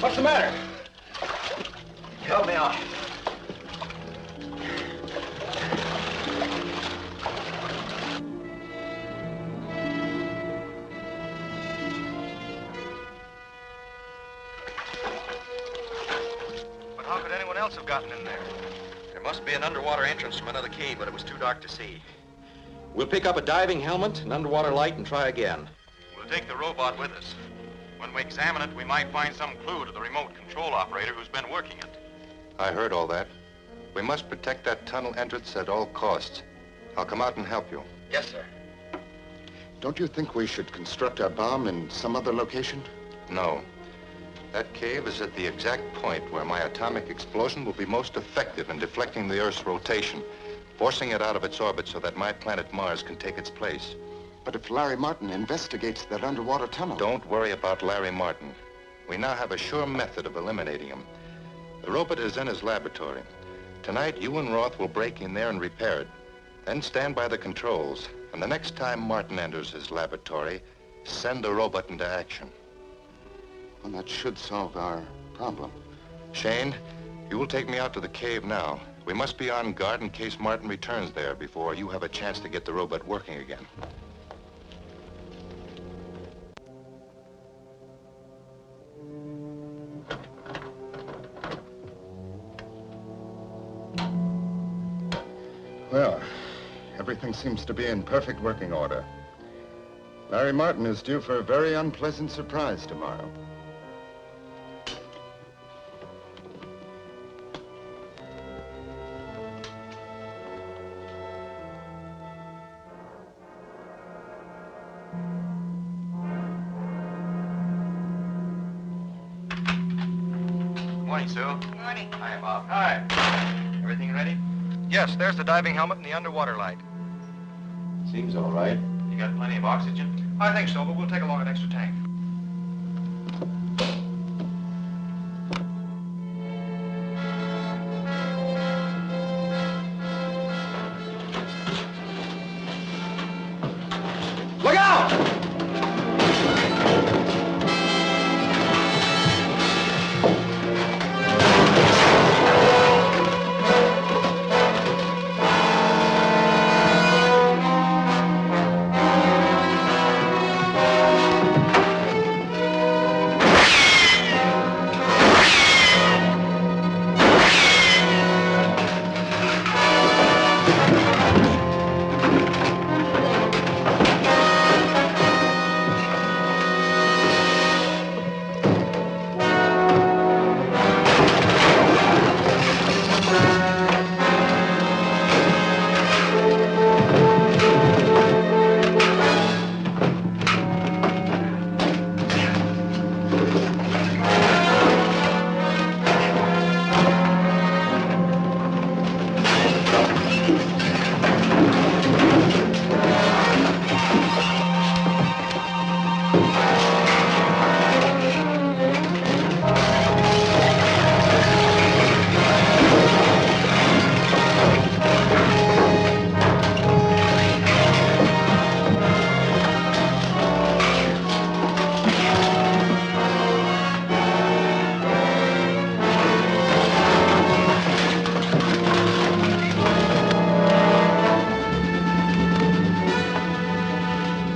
What's the matter? Help me out. But how could anyone else have gotten in there? There must be an underwater entrance from another cave, but it was too dark to see. We'll pick up a diving helmet, an underwater light, and try again. We'll take the robot with us. When we examine it, we might find some clue to the remote control operator who's been working it. I heard all that. We must protect that tunnel entrance at all costs. I'll come out and help you. Yes, sir. Don't you think we should construct our bomb in some other location? No. That cave is at the exact point where my atomic explosion will be most effective in deflecting the Earth's rotation, forcing it out of its orbit so that my planet Mars can take its place. But if Larry Martin investigates that underwater tunnel... Don't worry about Larry Martin. We now have a sure method of eliminating him. The robot is in his laboratory. Tonight, you and Roth will break in there and repair it. Then stand by the controls. And the next time Martin enters his laboratory, send the robot into action. Well, that should solve our problem. Shane, you will take me out to the cave now. We must be on guard in case Martin returns there before you have a chance to get the robot working again. Well, everything seems to be in perfect working order. Larry Martin is due for a very unpleasant surprise tomorrow. Morning, Sue. Morning. Hi, Bob. Hi. Everything ready? Yes, there's the diving helmet and the underwater light. Seems all right. You got plenty of oxygen? I think so, but we'll take along an extra tank. Look out!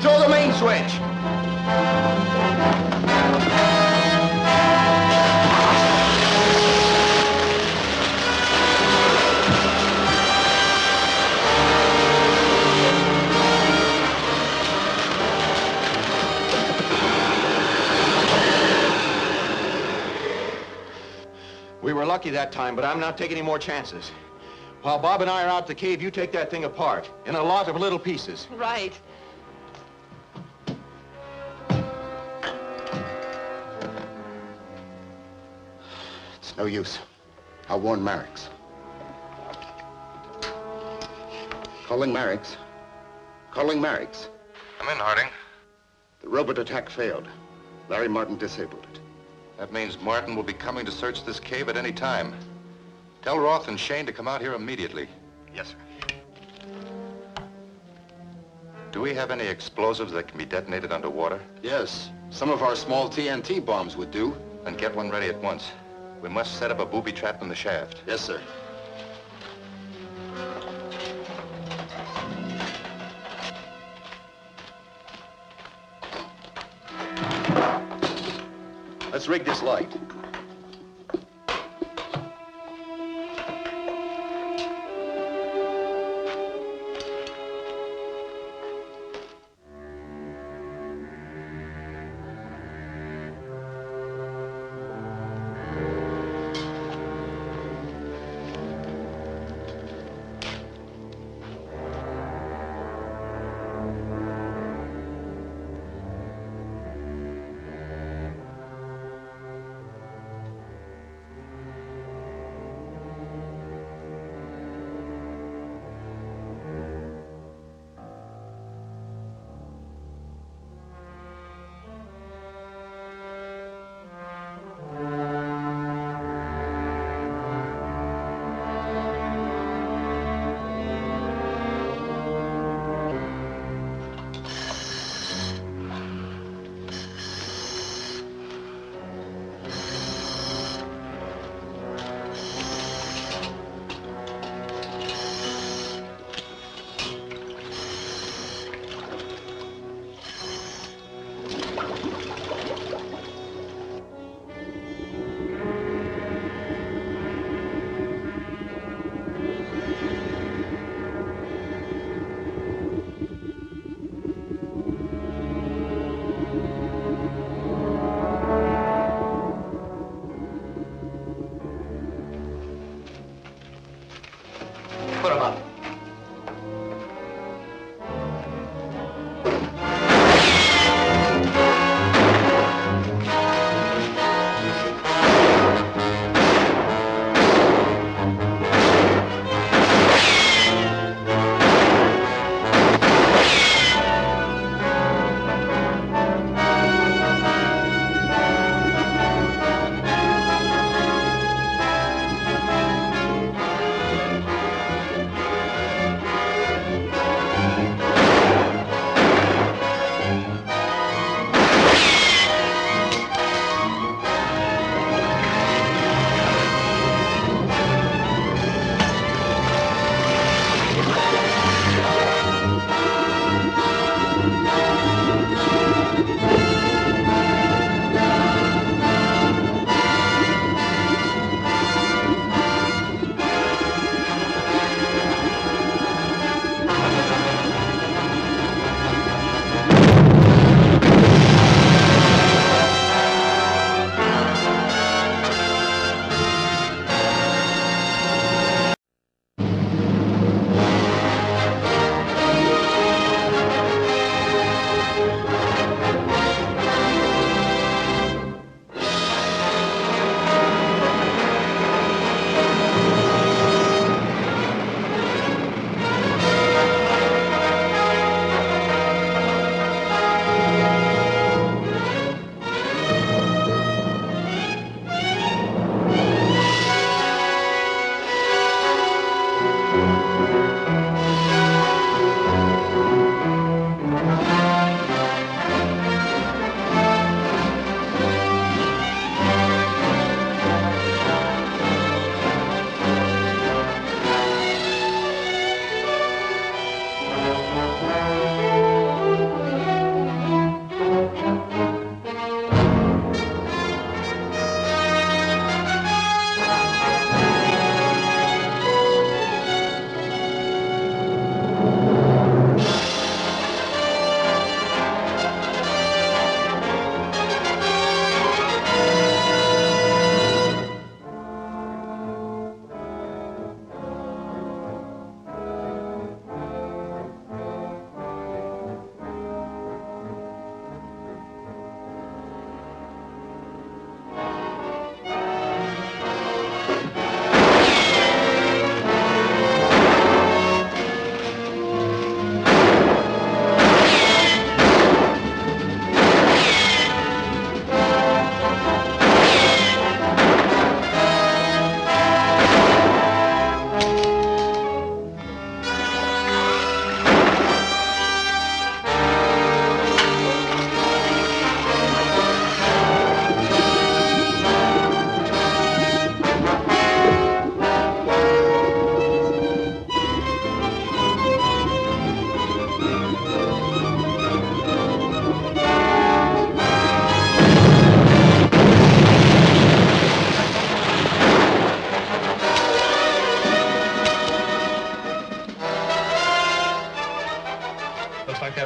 Throw the main switch. We were lucky that time, but I'm not taking any more chances. While Bob and I are out at the cave, you take that thing apart in a lot of little pieces. Right. It's no use. I'll warn Mareks. Calling Mareks. Calling Mareks. Come in, Harding. The robot attack failed. Larry Martin disabled it. That means Martin will be coming to search this cave at any time. Tell Roth and Shane to come out here immediately. Yes, sir. Do we have any explosives that can be detonated underwater? Yes. Some of our small TNT bombs would do. Then get one ready at once. We must set up a booby trap in the shaft. Yes, sir. Let's rig this light.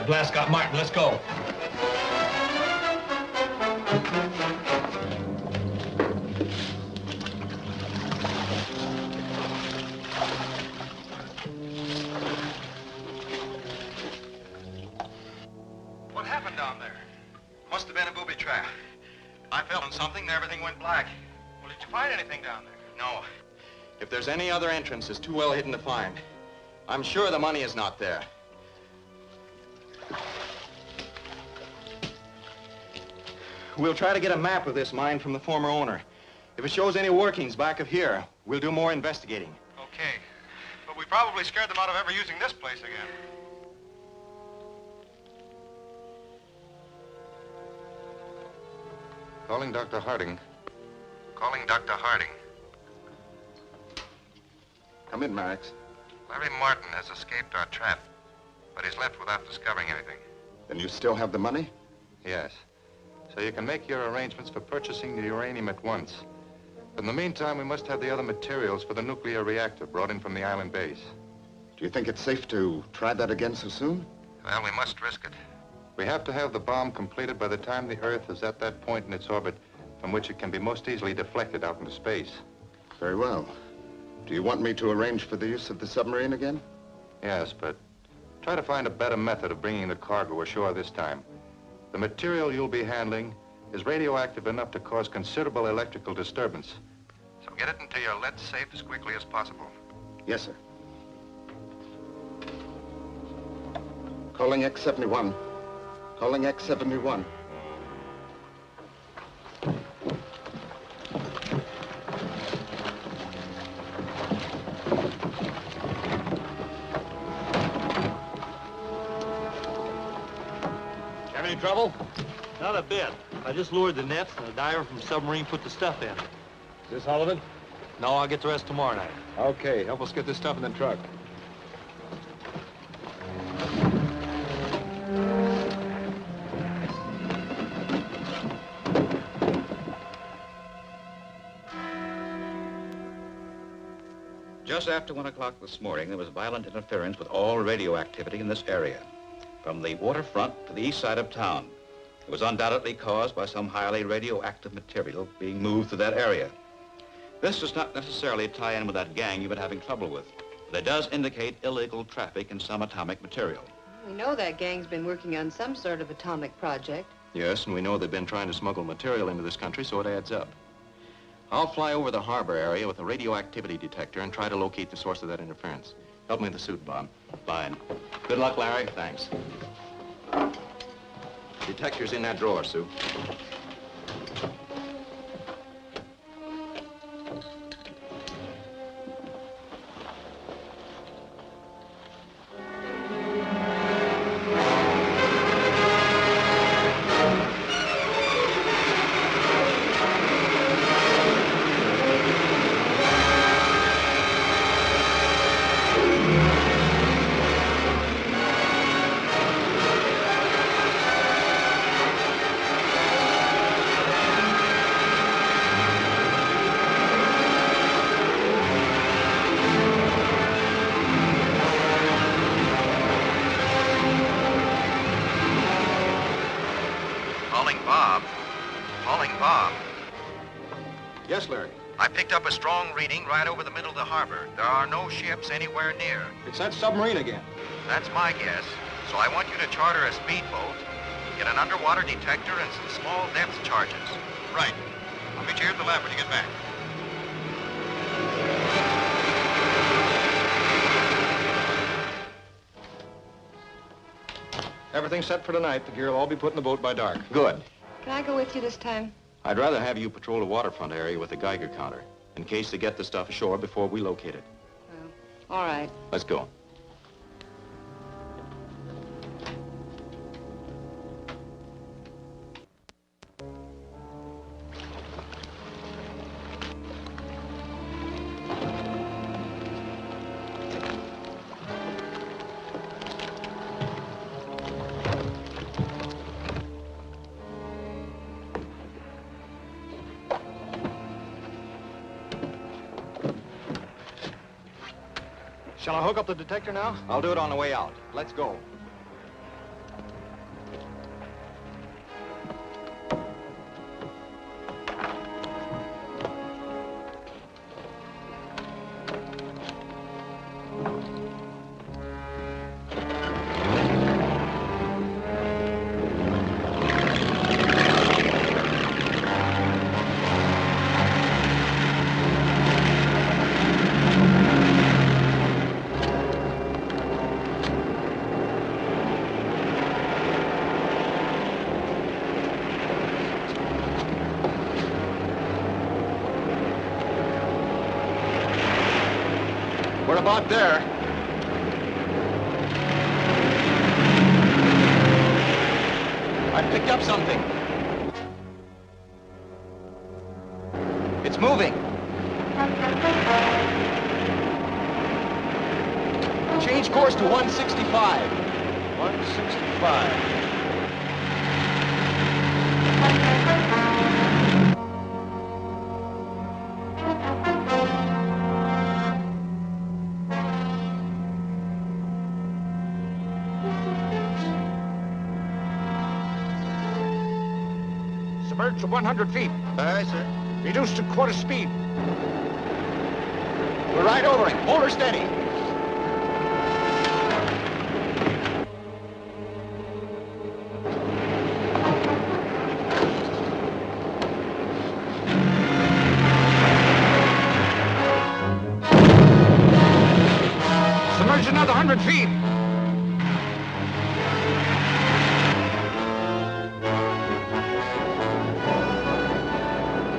blast got Martin. Let's go. What happened down there? Must have been a booby trap. I fell on something and everything went black. Well, did you find anything down there? No. If there's any other entrance, it's too well hidden to find. I'm sure the money is not there. We'll try to get a map of this mine from the former owner. If it shows any workings back of here, we'll do more investigating. Okay. But we probably scared them out of ever using this place again. Calling Dr. Harding. Calling Dr. Harding. Come in, Marix. Larry Martin has escaped our trap, but he's left without discovering anything. Then you still have the money? Yes. So you can make your arrangements for purchasing the uranium at once. But in the meantime, we must have the other materials for the nuclear reactor brought in from the island base. Do you think it's safe to try that again so soon? Well, we must risk it. We have to have the bomb completed by the time the Earth is at that point in its orbit from which it can be most easily deflected out into space. Very well. Do you want me to arrange for the use of the submarine again? Yes, but try to find a better method of bringing the cargo ashore this time. The material you'll be handling is radioactive enough to cause considerable electrical disturbance. So get it into your lead safe as quickly as possible. Yes, sir. Calling X-71. Calling X-71. Have any trouble? Not a bit. I just lured the nets and the diver from submarine put the stuff in. Is this all of it? No, I'll get the rest tomorrow night. Okay, help us get this stuff in the truck. Just after 1 o'clock this morning, there was violent interference with all radioactivity in this area, from the waterfront to the east side of town. It was undoubtedly caused by some highly radioactive material being moved through that area. This does not necessarily tie in with that gang you've been having trouble with, but it does indicate illegal traffic in some atomic material. We know that gang's been working on some sort of atomic project. Yes, and we know they've been trying to smuggle material into this country, so it adds up. I'll fly over the harbor area with a radioactivity detector and try to locate the source of that interference. Help me with the suit, Bob. Fine. Good luck, Larry. Thanks. Detector's in that drawer, Sue. Yes, Larry. I picked up a strong reading right over the middle of the harbor. There are no ships anywhere near. It's that submarine again. That's my guess. So I want you to charter a speedboat, get an underwater detector and some small depth charges. Right. I'll meet you here at the lab when you get back. Everything's set for tonight. The gear will all be put in the boat by dark. Good. Can I go with you this time? I'd rather have you patrol the waterfront area with a Geiger counter, in case they get the stuff ashore before we locate it. All right. Let's go. Shall I hook up the detector now? I'll do it on the way out. Let's go. We're about there. I picked up something. It's moving. Change course to 165. 165. Submerged to 100 feet. Aye, sir. Reduced to quarter speed. We're right over him. Hold her steady. Submerged another 100 feet.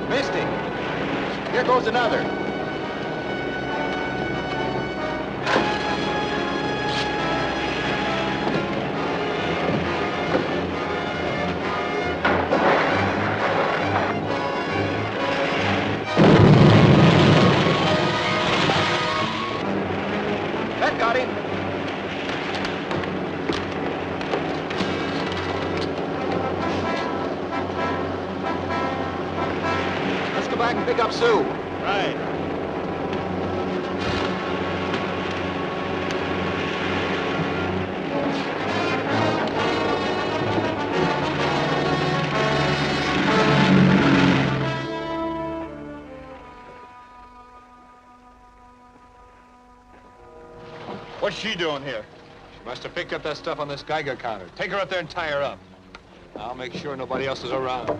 Missed him. Here goes another. That got him. Let's go back and pick up Sue. Right. What's she doing here? She must have picked up that stuff on this Geiger counter. Take her up there and tie her up. I'll make sure nobody else is around.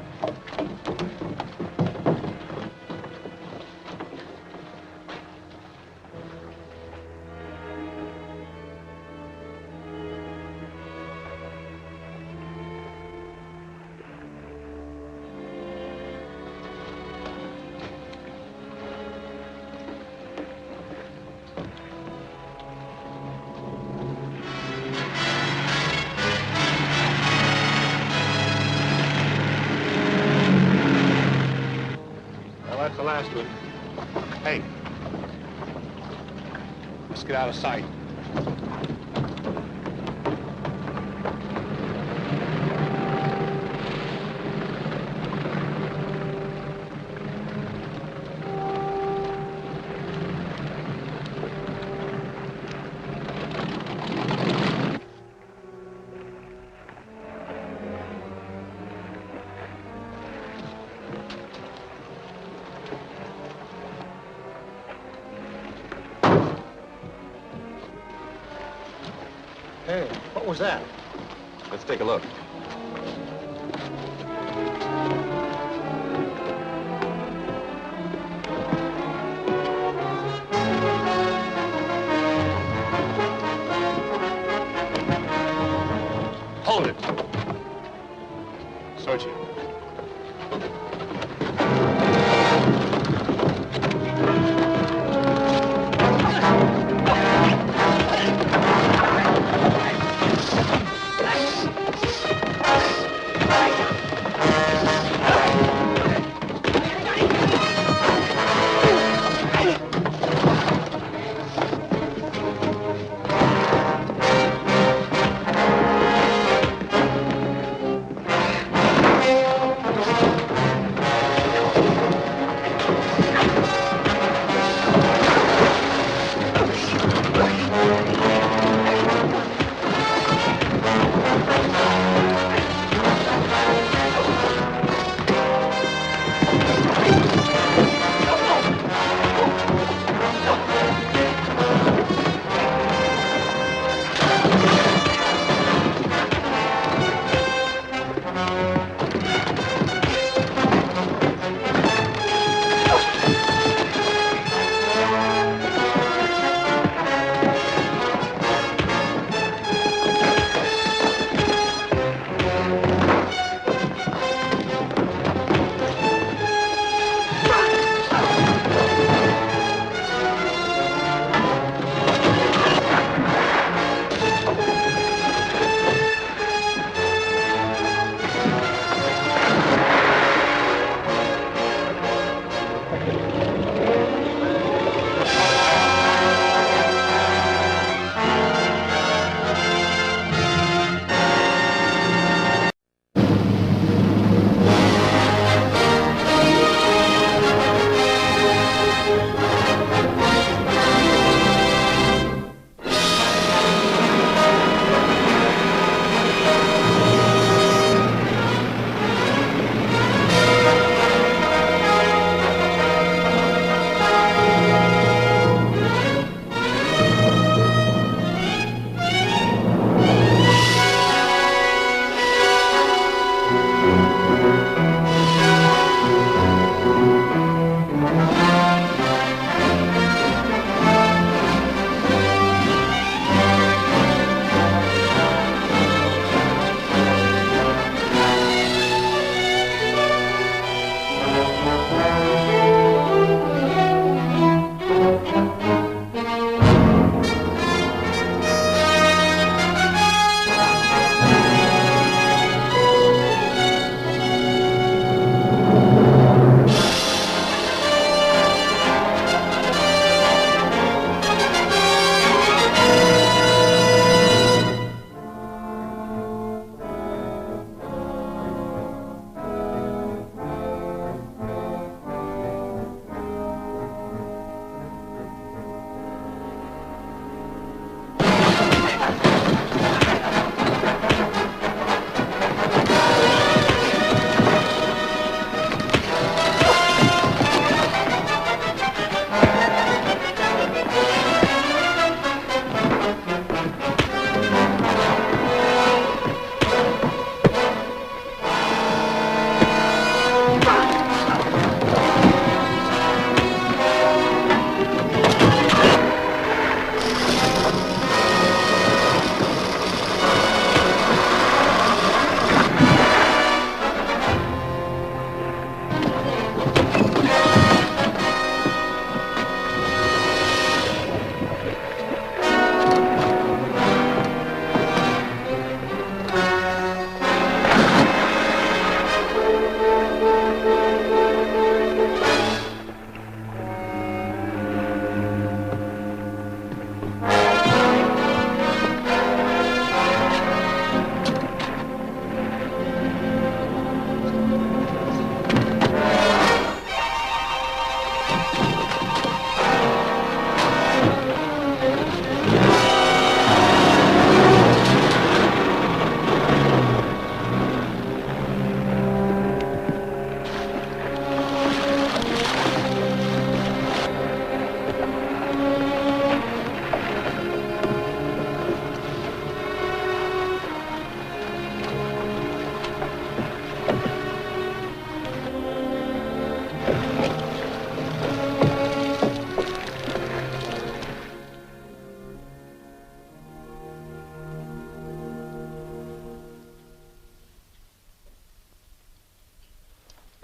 That's the last one. Hey. Let's get out of sight. Hey, what was that? Let's take a look. Hold it. Search it.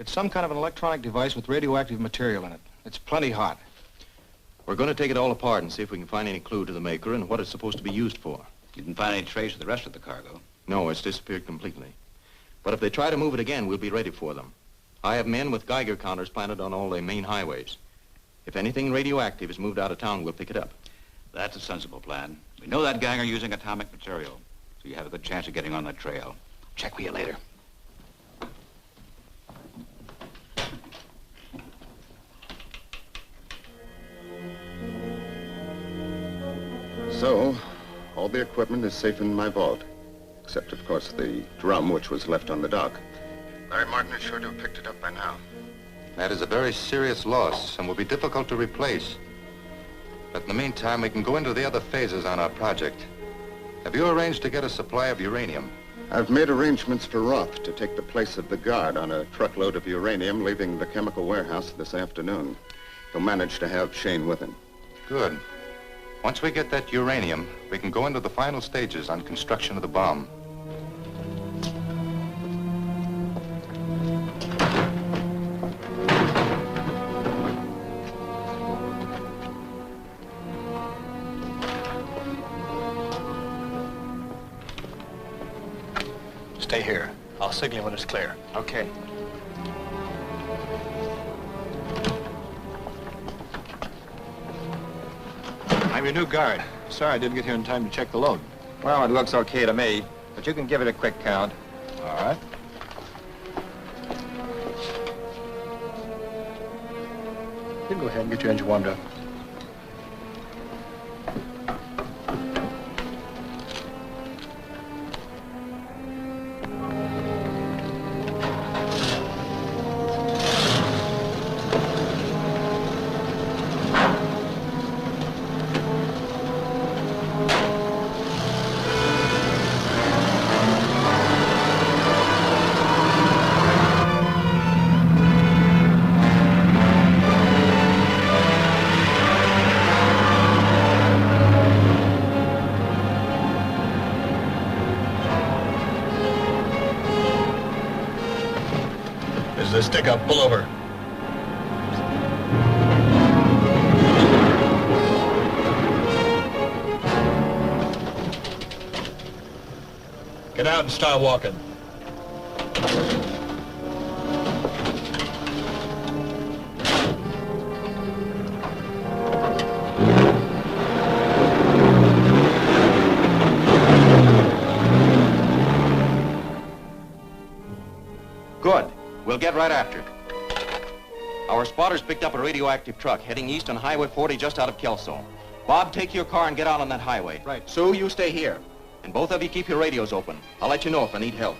It's some kind of an electronic device with radioactive material in it. It's plenty hot. We're going to take it all apart and see if we can find any clue to the maker and what it's supposed to be used for. You didn't find any trace of the rest of the cargo? No, it's disappeared completely. But if they try to move it again, we'll be ready for them. I have men with Geiger counters planted on all the main highways. If anything radioactive is moved out of town, we'll pick it up. That's a sensible plan. We know that gang are using atomic material, so you have a good chance of getting on that trail. Check with you later. So, all the equipment is safe in my vault, except, of course, the drum which was left on the dock. Larry Martin is sure to have picked it up by now. That is a very serious loss and will be difficult to replace. But in the meantime, we can go into the other phases on our project. Have you arranged to get a supply of uranium? I've made arrangements for Roth to take the place of the guard on a truckload of uranium leaving the chemical warehouse this afternoon. He'll manage to have Shane with him. Good. Once we get that uranium, we can go into the final stages on construction of the bomb. Stay here. I'll signal when it's clear. Okay. I'm your new guard. Sorry I didn't get here in time to check the load. Well, it looks okay to me, but you can give it a quick count. All right. You can go ahead and get your engine warmed up. The stick-up, pull over. Get out and start walking. Good. We'll get right after it. Our spotters picked up a radioactive truck heading east on Highway 40 just out of Kelso. Bob, take your car and get out on that highway. Right. Sue, you stay here. And both of you keep your radios open. I'll let you know if I need help.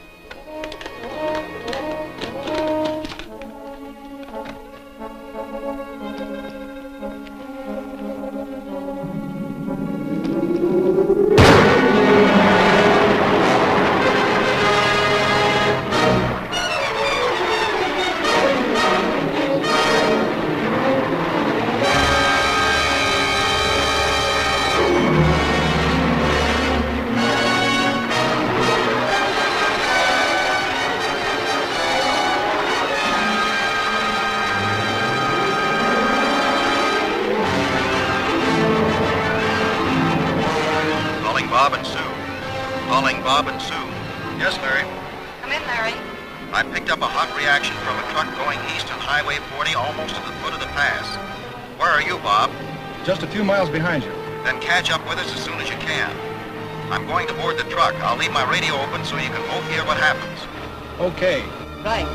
Bob and Sue. Calling Bob and Sue. Yes, Larry. Come in, Larry. I picked up a hot reaction from a truck going east on Highway 40 almost to the foot of the pass. Where are you, Bob? Just a few miles behind you. Then catch up with us as soon as you can. I'm going to board the truck. I'll leave my radio open so you can both hear what happens. Okay. Right.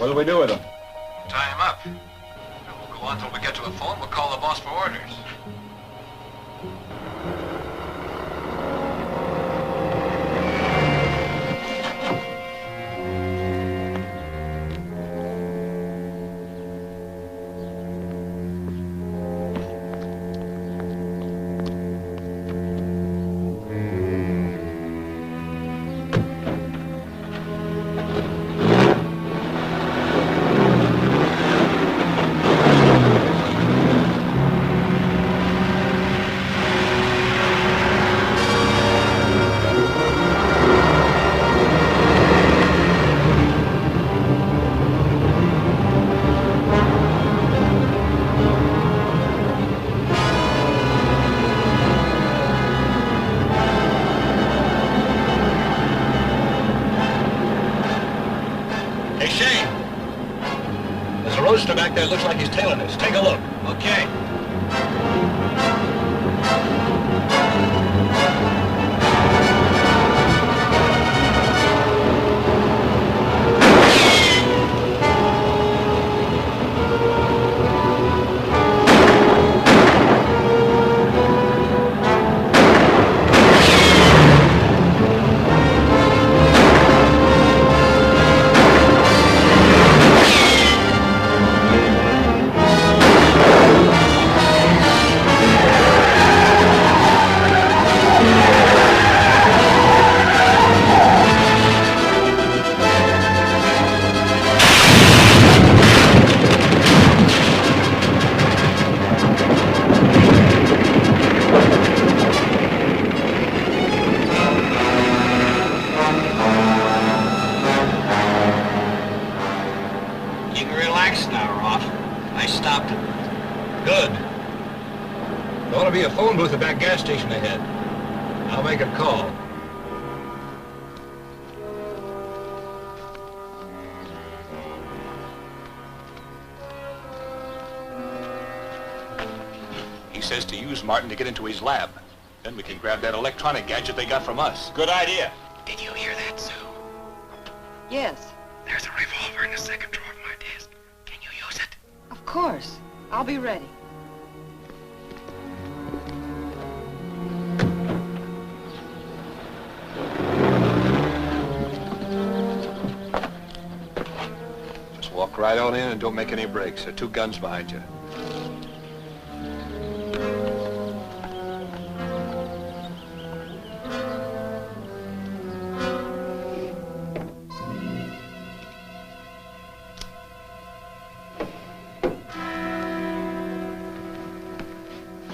What do we do with them? Tie him up. We'll go on till we get to a phone. We'll call the boss for orders. Hey, Shane. There's a roadster back there. Looks like he's tailing us. Take a look. Okay. You can relax now, Roth. I stopped it. Good. There ought to be a phone booth at that gas station ahead. I'll make a call. He says to use Martin to get into his lab. Then we can grab that electronic gadget they got from us. Good idea. Did you hear that, Sue? Yes, There's a revolver in the second drawer of my desk. Can you use it? of course. I'll be ready. Just walk right on in and don't make any breaks. There are 2 guns behind you.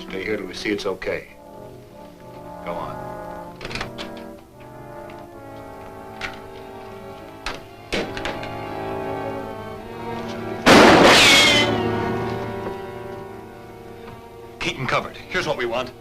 Stay here till we see it's okay. Go on. Keep them covered. Here's what we want.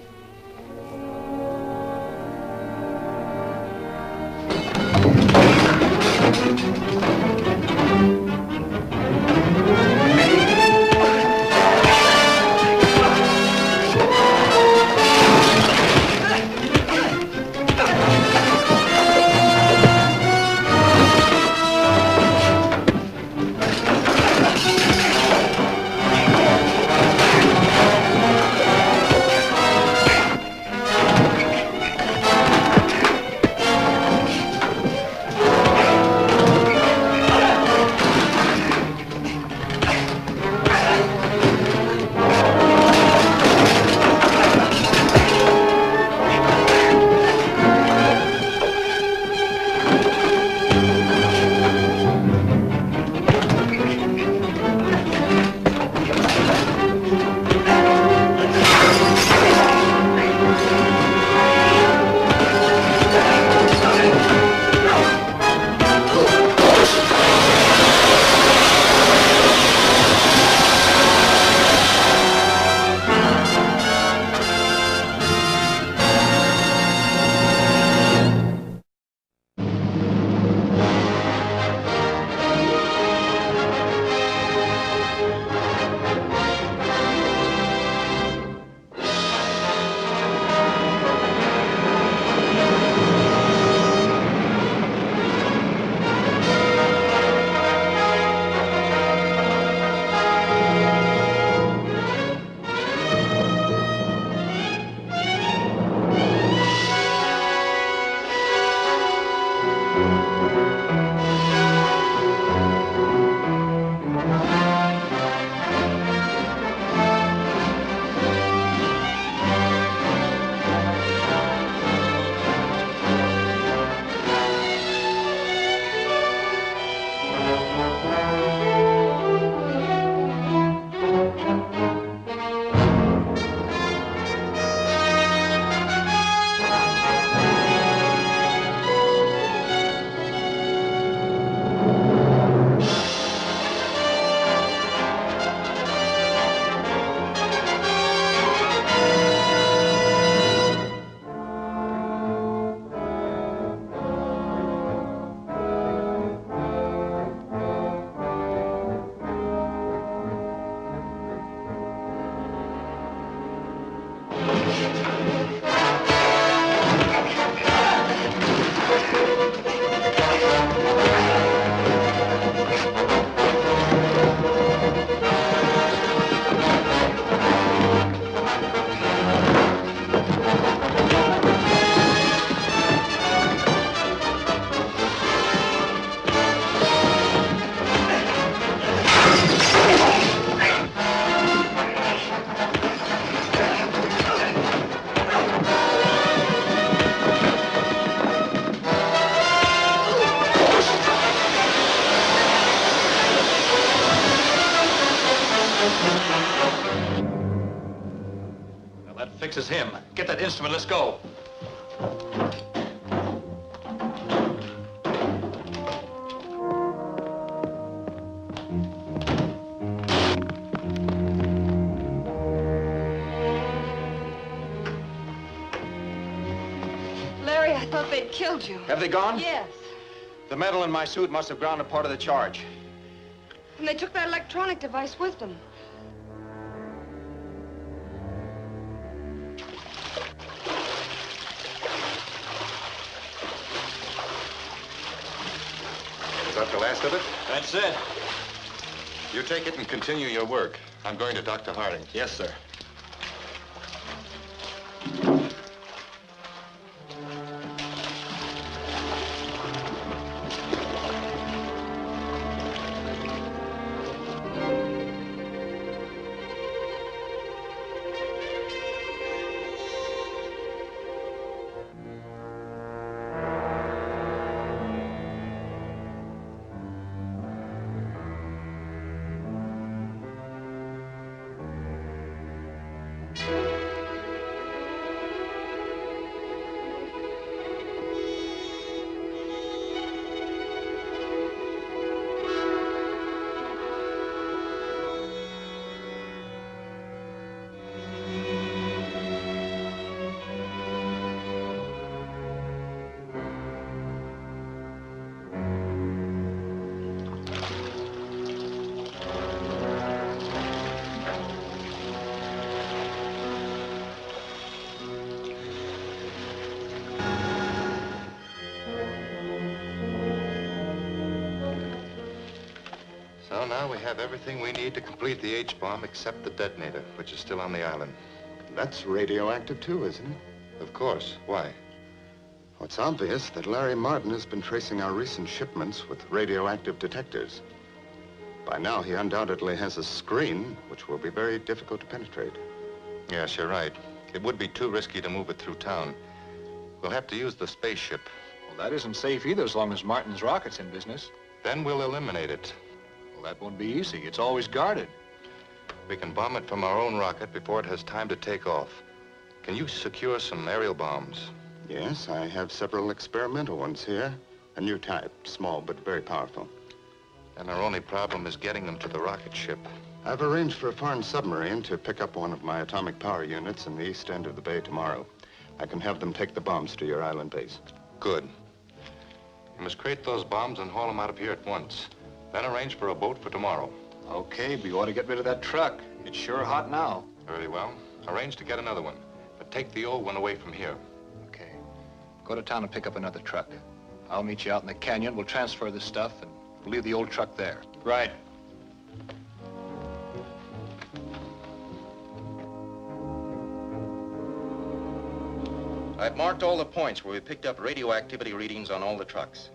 Well, that fixes him. Get that instrument, let's go. Larry, I thought they'd killed you. Have they gone? Yes. The metal in my suit must have grounded part of the charge. And they took that electronic device with them. Is that the last of it? That's it. You take it and continue your work. I'm going to Dr. Harding. Yes, sir. So now we have everything we need to complete the H-bomb except the detonator, which is still on the island. That's radioactive too, isn't it? Of course. Why? Well, it's obvious that Larry Martin has been tracing our recent shipments with radioactive detectors. By now, he undoubtedly has a screen, which will be very difficult to penetrate. Yes, you're right. It would be too risky to move it through town. We'll have to use the spaceship. Well, that isn't safe either as long as Martin's rocket's in business. Then we'll eliminate it. Well, that won't be easy. It's always guarded. We can bomb it from our own rocket before it has time to take off. Can you secure some aerial bombs? Yes, I have several experimental ones here. A new type, small but very powerful. And our only problem is getting them to the rocket ship. I've arranged for a foreign submarine to pick up one of my atomic power units in the east end of the bay tomorrow. I can have them take the bombs to your island base. Good. You must crate those bombs and haul them out of here at once. Then arrange for a boat for tomorrow. Okay, we ought to get rid of that truck. It's sure hot now. Very well. Arrange to get another one, but take the old one away from here. Okay. Go to town and pick up another truck. I'll meet you out in the canyon. We'll transfer the stuff and we'll leave the old truck there. Right. I've marked all the points where we picked up radioactivity readings on all the trucks.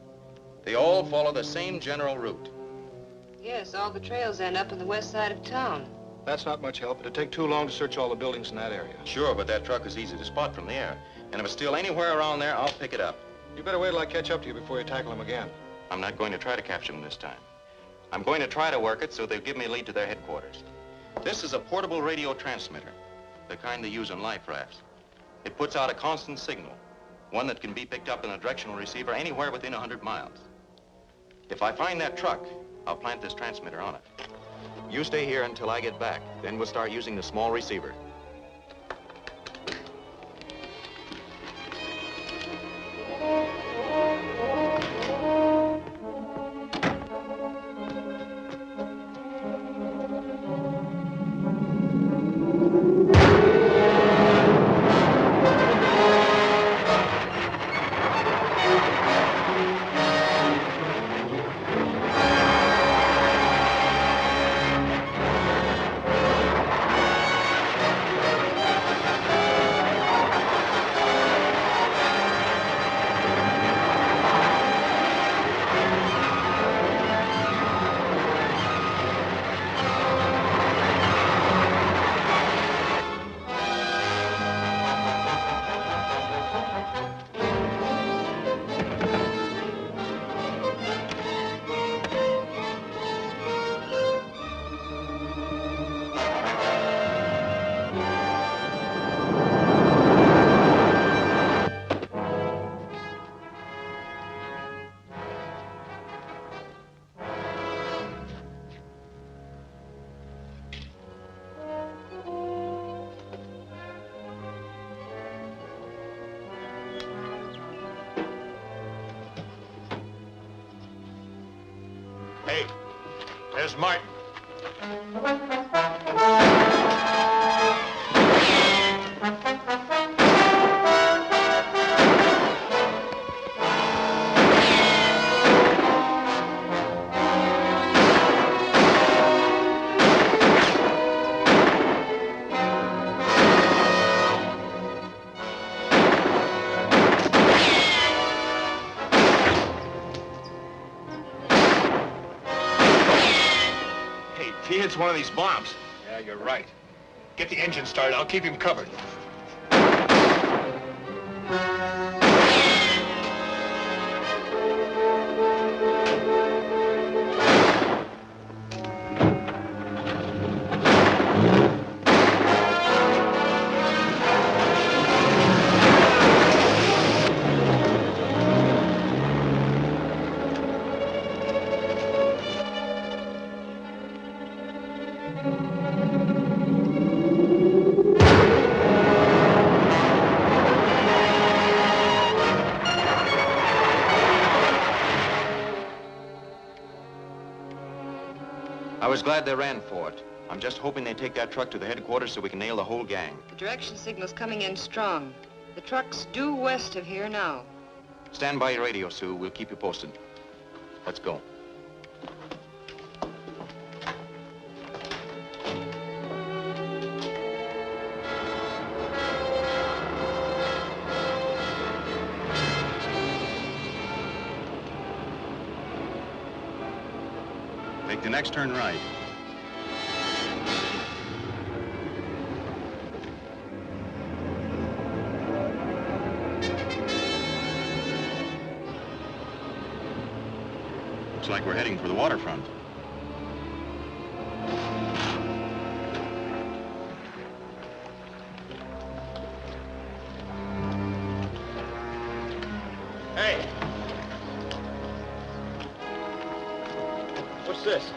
They all follow the same general route. Yes, all the trails end up in the west side of town. That's not much help. It'd take too long to search all the buildings in that area. Sure, but that truck is easy to spot from the air. And if it's still anywhere around there, I'll pick it up. You better wait till I catch up to you before you tackle them again. I'm not going to try to capture them this time. I'm going to try to work it so they'll give me a lead to their headquarters. This is a portable radio transmitter, the kind they use on life rafts. It puts out a constant signal, one that can be picked up in a directional receiver anywhere within 100 miles. If I find that truck, I'll plant this transmitter on it. You stay here until I get back. Then we'll start using the small receiver. Hey, there's Martin. If he hits one of these bombs. Yeah, you're right. Get the engine started. I'll keep him covered. I was glad they ran for it. I'm just hoping they take that truck to the headquarters so we can nail the whole gang. The direction signal's coming in strong. The truck's due west of here now. Stand by your radio, Sue. We'll keep you posted. Let's go. Take the next turn right. Looks like we're heading for the waterfront. Hey! What's this?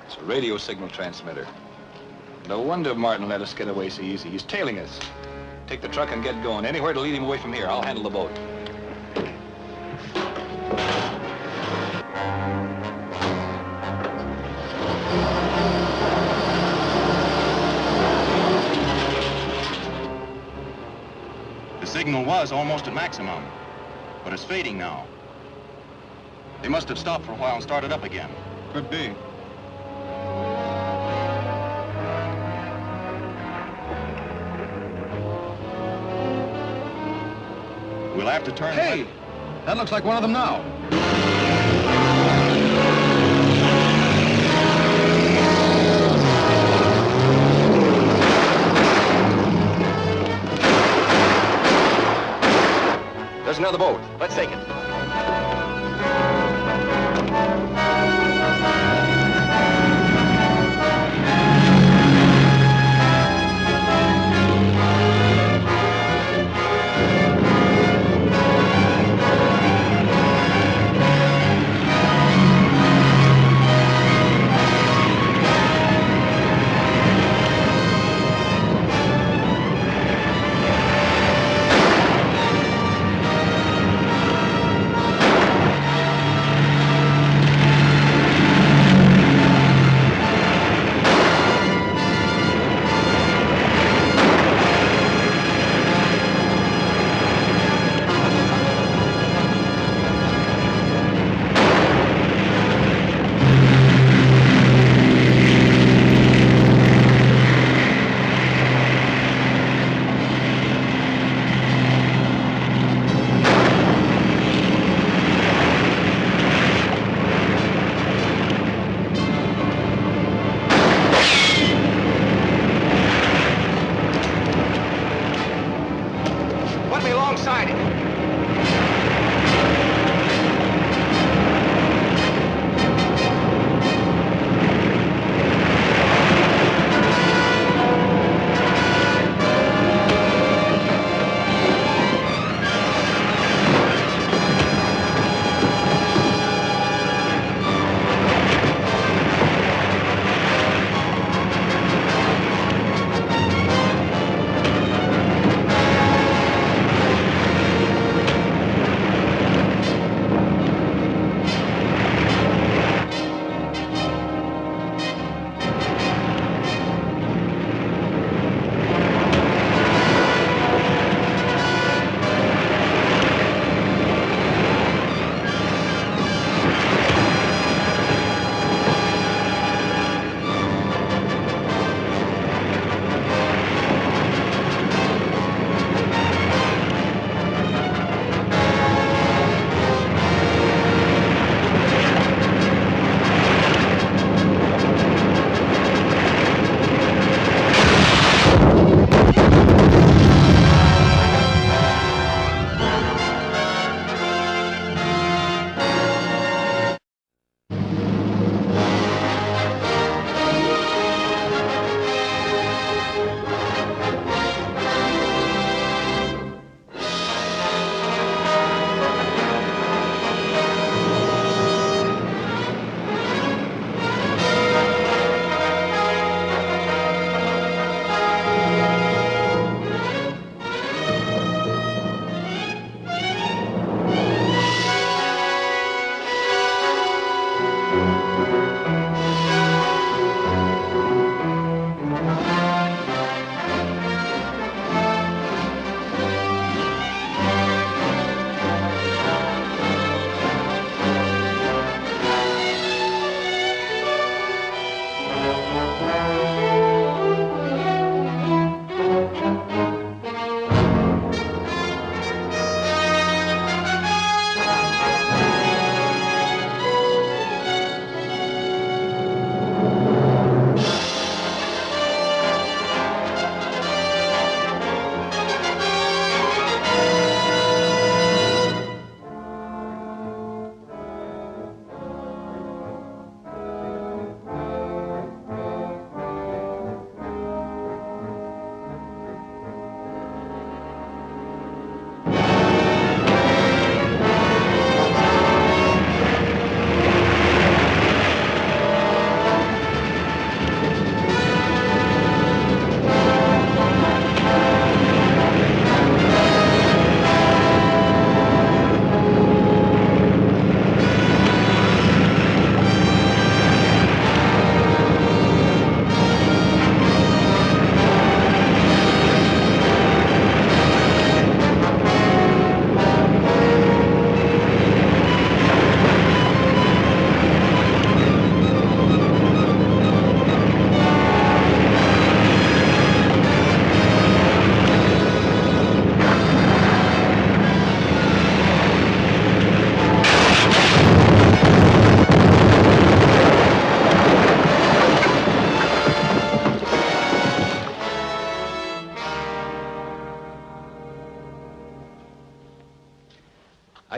It's a radio signal transmitter. No wonder Martin let us get away so easy. He's tailing us. Take the truck and get going. Anywhere to lead him away from here. I'll handle the boat. The signal was almost at maximum, but it's fading now. They must have stopped for a while and started up again. Could be. We'll have to turn. Hey! That looks like one of them now. There's another boat. Let's take it.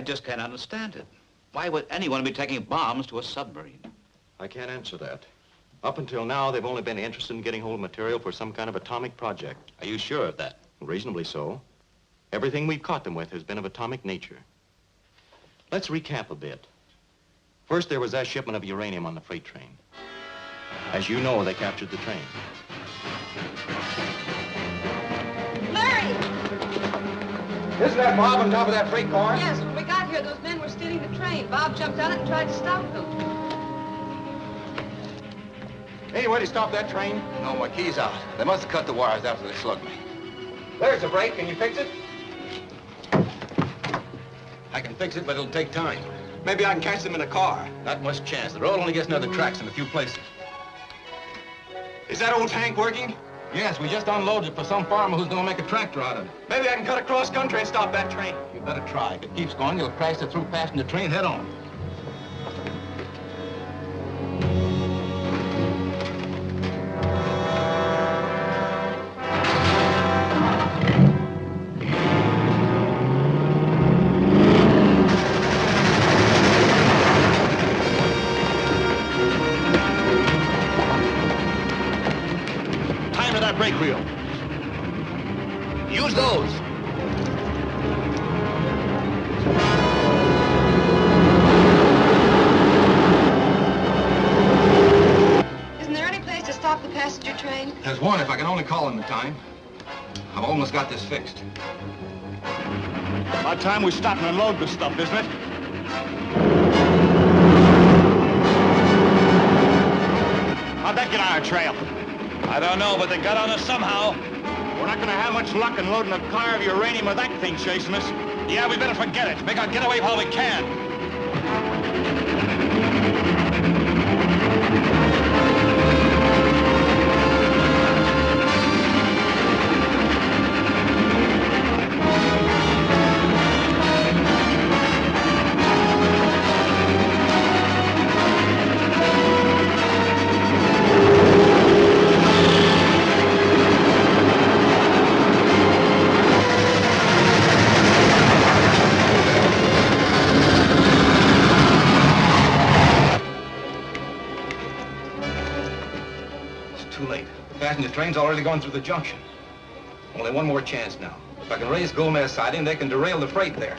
I just can't understand it. Why would anyone be taking bombs to a submarine? I can't answer that. Up until now, they've only been interested in getting hold of material for some kind of atomic project. Are you sure of that? Reasonably so. Everything we've caught them with has been of atomic nature. Let's recap a bit. First, there was that shipment of uranium on the freight train. As you know, they captured the train. Larry! Isn't that Bob on top of that freight car? Yes, when we got here, those men were stealing the train. Bob jumped on it and tried to stop them. Any way to stop that train? No, my key's out. They must have cut the wires after they slugged me. There's the brake. Can you fix it? I can fix it, but it'll take time. Maybe I can catch them in a car. Not much chance. The road only gets another tracks in a few places. Is that old tank working? Yes, we just unloaded it for some farmer who's going to make a tractor out of it. Maybe I can cut across country and stop that train. You better try. If it keeps going, you'll crash it through passenger train head on. Brake wheel. Use those. Isn't there any place to stop the passenger train? There's one if I can only call him in time. I've almost got this fixed. About time we stop and unload this stuff, isn't it? How'd that get on our trail? I don't know, but they got on us somehow. We're not gonna have much luck in loading a car of uranium with that thing chasing us. Yeah, we better forget it. Make our getaway while we can. The train's already gone through the junction. Only one more chance now. If I can raise Gomez siding, they can derail the freight there.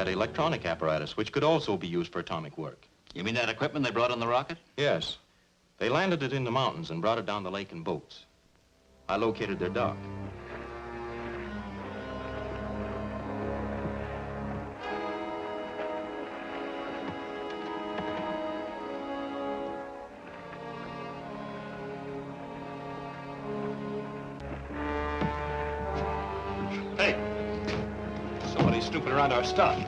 Electronic apparatus, which could also be used for atomic work. You mean that equipment they brought on the rocket? Yes. They landed it in the mountains and brought it down the lake in boats. I located their dock. Hey, somebody's snooping around our stuff.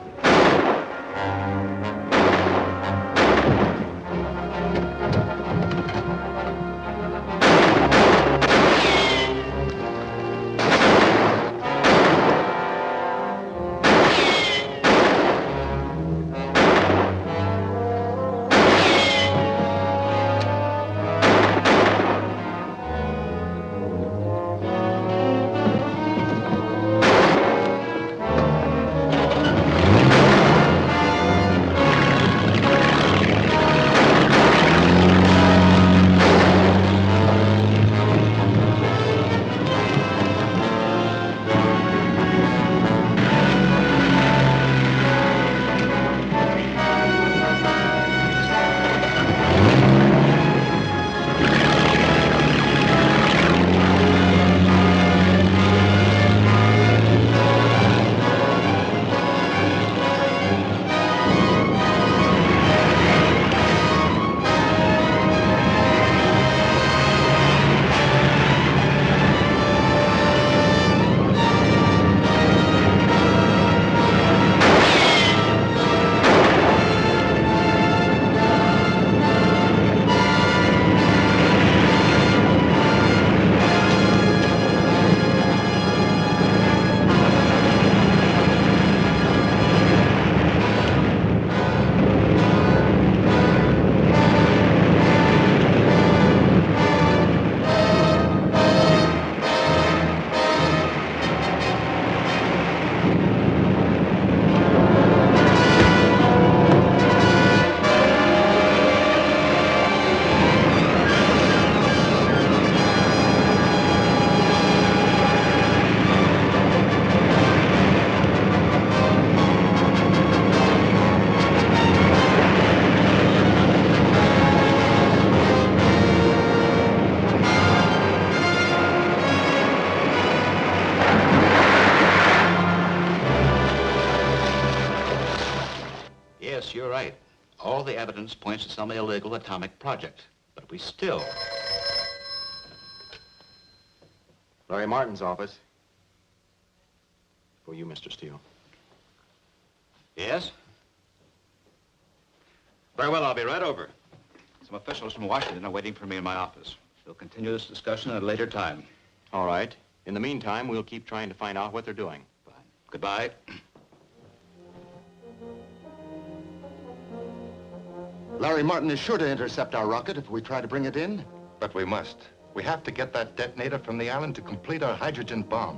Yes, you're right. All the evidence points to some illegal atomic project. But we still... Larry Martin's office. For you, Mr. Steele. Yes? Very well, I'll be right over. Some officials from Washington are waiting for me in my office. We'll continue this discussion at a later time. All right. In the meantime, we'll keep trying to find out what they're doing. Fine. Goodbye. Larry Martin is sure to intercept our rocket if we try to bring it in. But we must. We have to get that detonator from the island to complete our hydrogen bomb.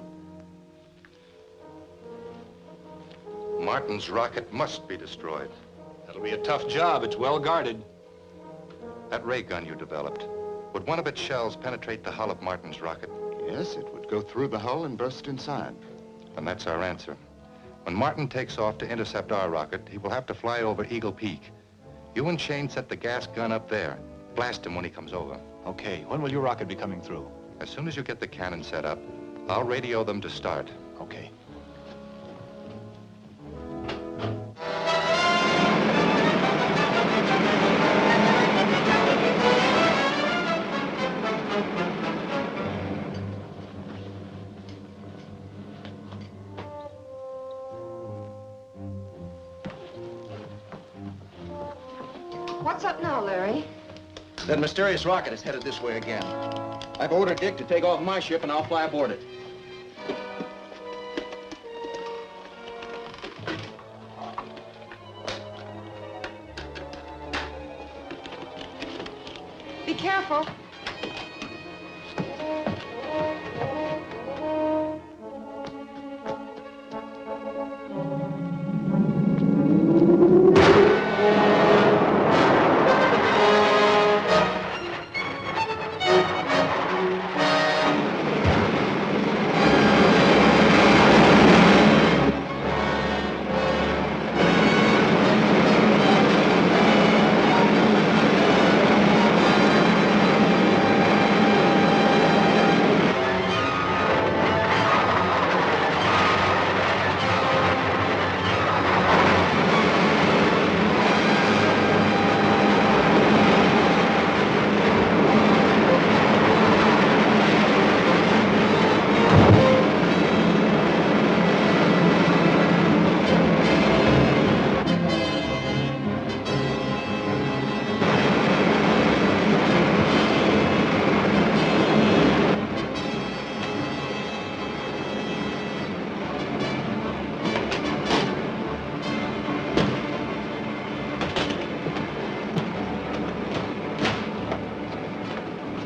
Martin's rocket must be destroyed. That'll be a tough job. It's well guarded. That ray gun you developed, would one of its shells penetrate the hull of Martin's rocket? Yes, it would go through the hull and burst inside. And that's our answer. When Martin takes off to intercept our rocket, he will have to fly over Eagle Peak. You and Shane set the gas gun up there. Blast him when he comes over. Okay, when will your rocket be coming through? As soon as you get the cannon set up, I'll radio them to start. Okay. What's up now, Larry? That mysterious rocket is headed this way again. I've ordered Dick to take off my ship and I'll fly aboard it. Be careful.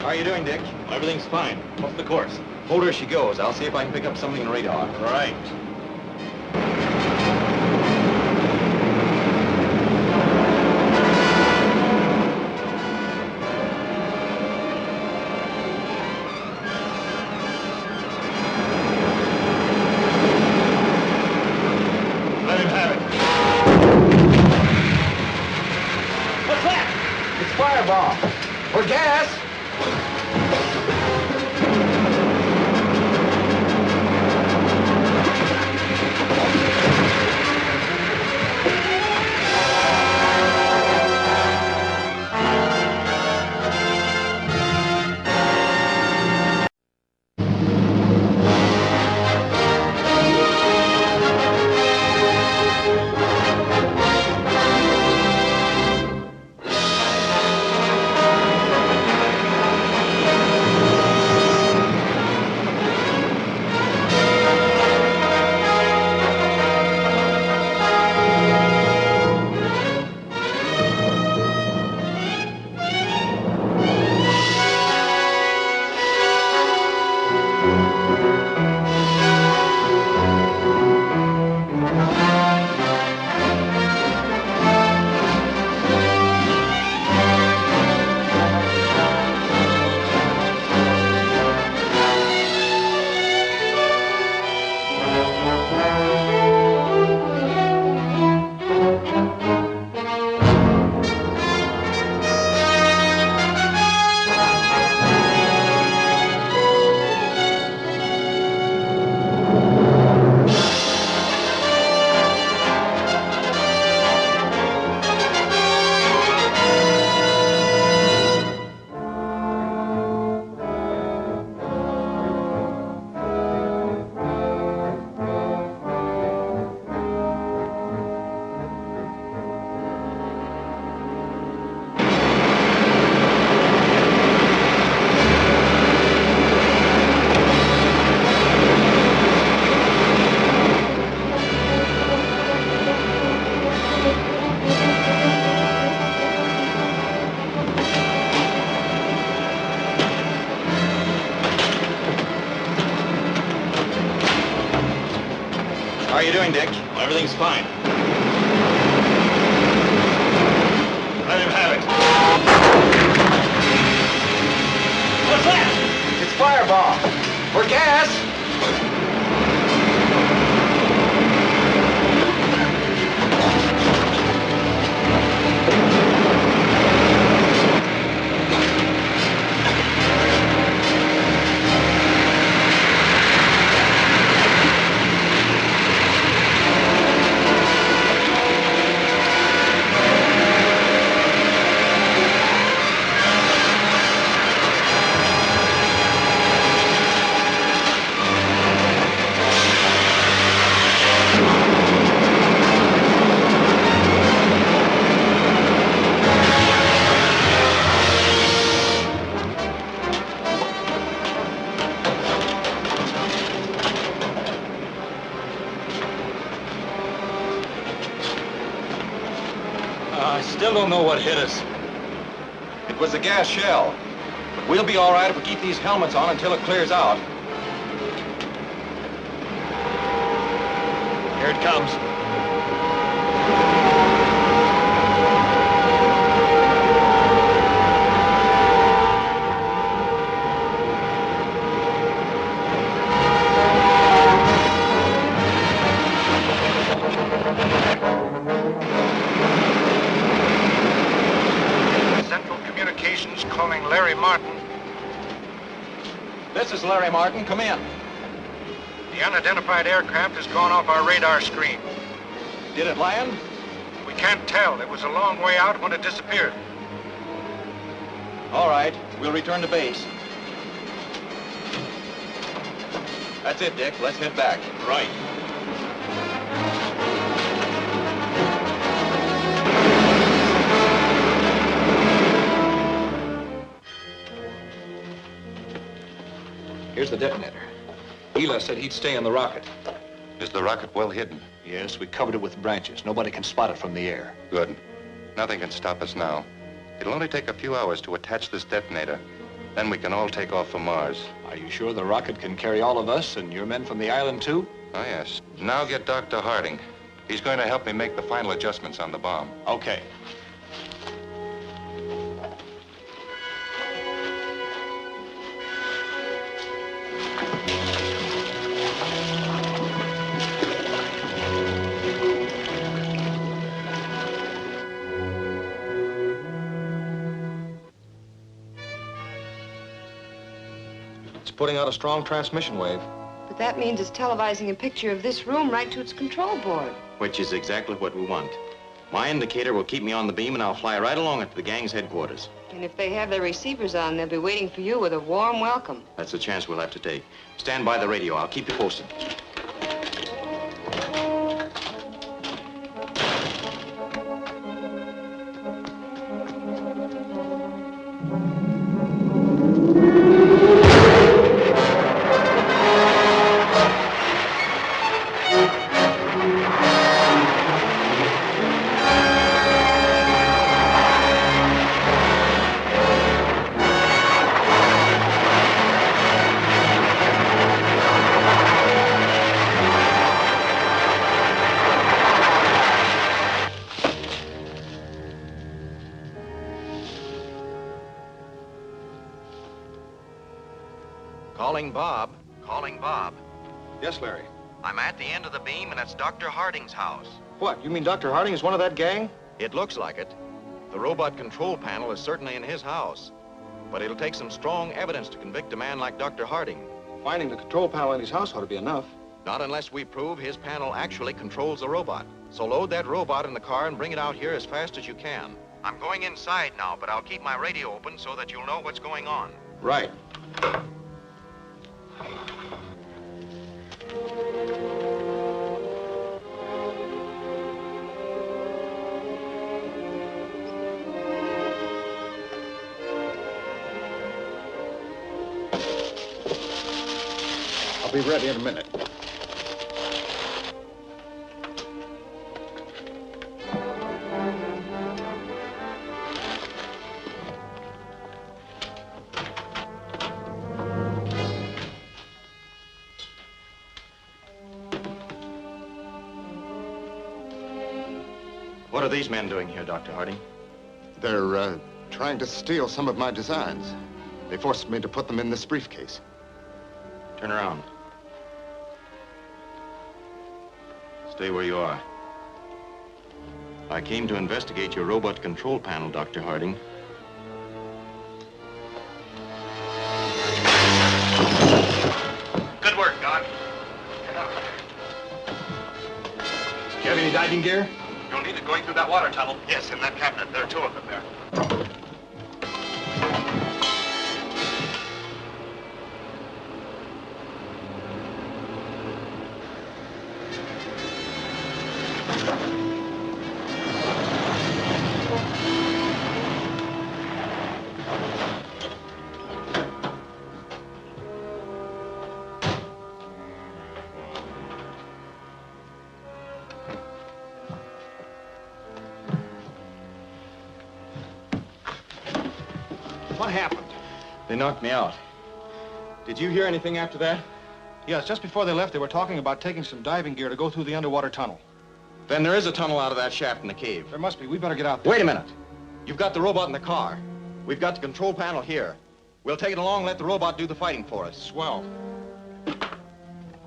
How are you doing, Dick? Everything's fine. What's the course? Hold her as she goes. I'll see if I can pick up something in radar. All right. Let him have it. What's that? It's fireball. Or gas. you doing, Dick? Everything's fine. Let him have it. What's that? It's fireball. Or gas. I still don't know what hit us. It was a gas shell. But we'll be all right if we keep these helmets on until it clears out. Here it comes. Central Communications calling Larry Martin. This is Larry Martin. Come in. The unidentified aircraft has gone off our radar screen. Did it land? We can't tell. It was a long way out when it disappeared. All right. We'll return to base. That's it, Dick. Let's head back. Right. Here's the detonator. Eli said he'd stay in the rocket. Is the rocket well hidden? Yes, we covered it with branches. Nobody can spot it from the air. Good. Nothing can stop us now. It'll only take a few hours to attach this detonator. Then we can all take off for Mars. Are you sure the rocket can carry all of us and your men from the island, too? Oh, yes. Now get Dr. Harding. He's going to help me make the final adjustments on the bomb. Okay. It's putting out a strong transmission wave. But that means it's televising a picture of this room right to its control board. Which is exactly what we want. My indicator will keep me on the beam, and I'll fly right along it to the gang's headquarters. And if they have their receivers on, they'll be waiting for you with a warm welcome. That's the chance we'll have to take. Stand by the radio. I'll keep you posted. Calling Bob. Calling Bob. Yes, Larry. I'm at the end of the beam, and it's Dr. Harding's house. What, you mean Dr. Harding is one of that gang? It looks like it. The robot control panel is certainly in his house. But it'll take some strong evidence to convict a man like Dr. Harding. Finding the control panel in his house ought to be enough. Not unless we prove his panel actually controls the robot. So load that robot in the car and bring it out here as fast as you can. I'm going inside now, but I'll keep my radio open so that you'll know what's going on. Right. I'll be ready in a minute. are these men doing here, Dr. Harding? They're trying to steal some of my designs. They forced me to put them in this briefcase. Turn around. Stay where you are. I came to investigate your robot control panel, Dr. Harding. Good work, Doc. Do you have any diving gear? You'll need it going through that water tunnel. Yes, in that cabinet. There are 2 of them there. What happened? They knocked me out. Did you hear anything after that? Yes, just before they left, they were talking about taking some diving gear to go through the underwater tunnel. Then there is a tunnel out of that shaft in the cave. There must be. We better get out there. Wait a minute. You've got the robot in the car. We've got the control panel here. We'll take it along and let the robot do the fighting for us. Swell.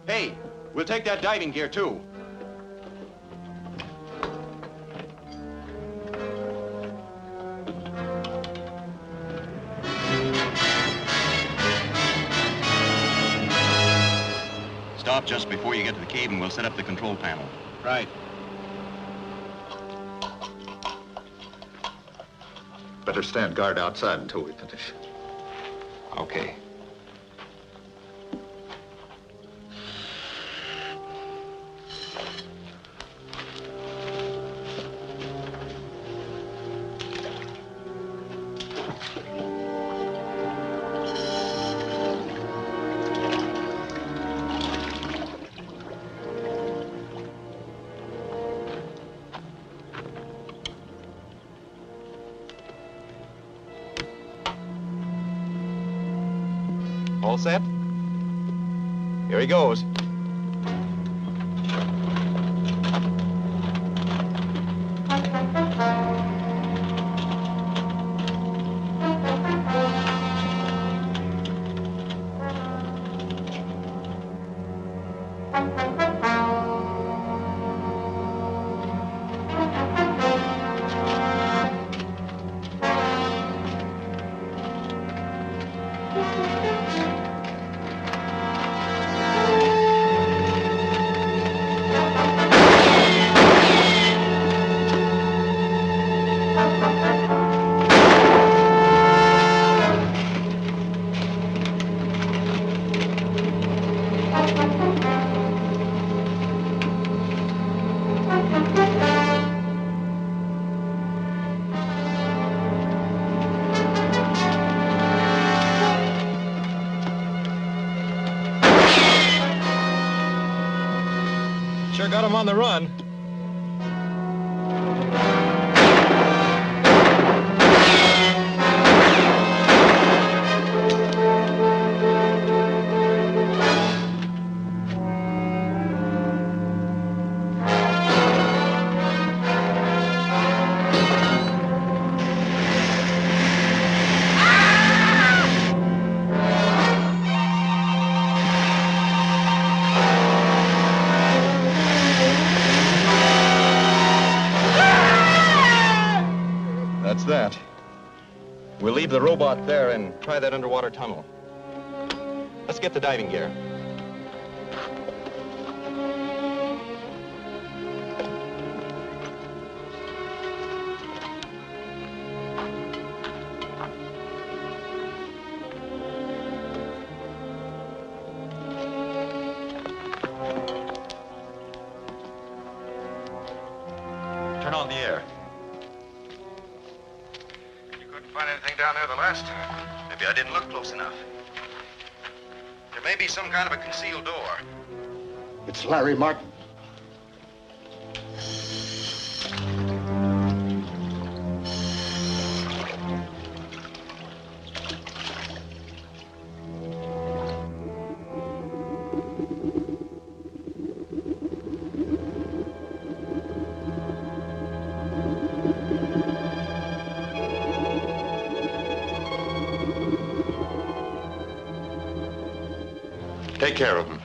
Hey, we'll take that diving gear, too. Stop just before you get to the cave and we'll set up the control panel. Right. Better stand guard outside until we finish. Okay. All set? Here he goes. Sure got him on the run. That's that. We'll leave the robot there and try that underwater tunnel. Let's get the diving gear. Turn on the air. Find anything down there the last time? Maybe I didn't look close enough. There may be some kind of a concealed door. It's Larry Martin. Take care of him.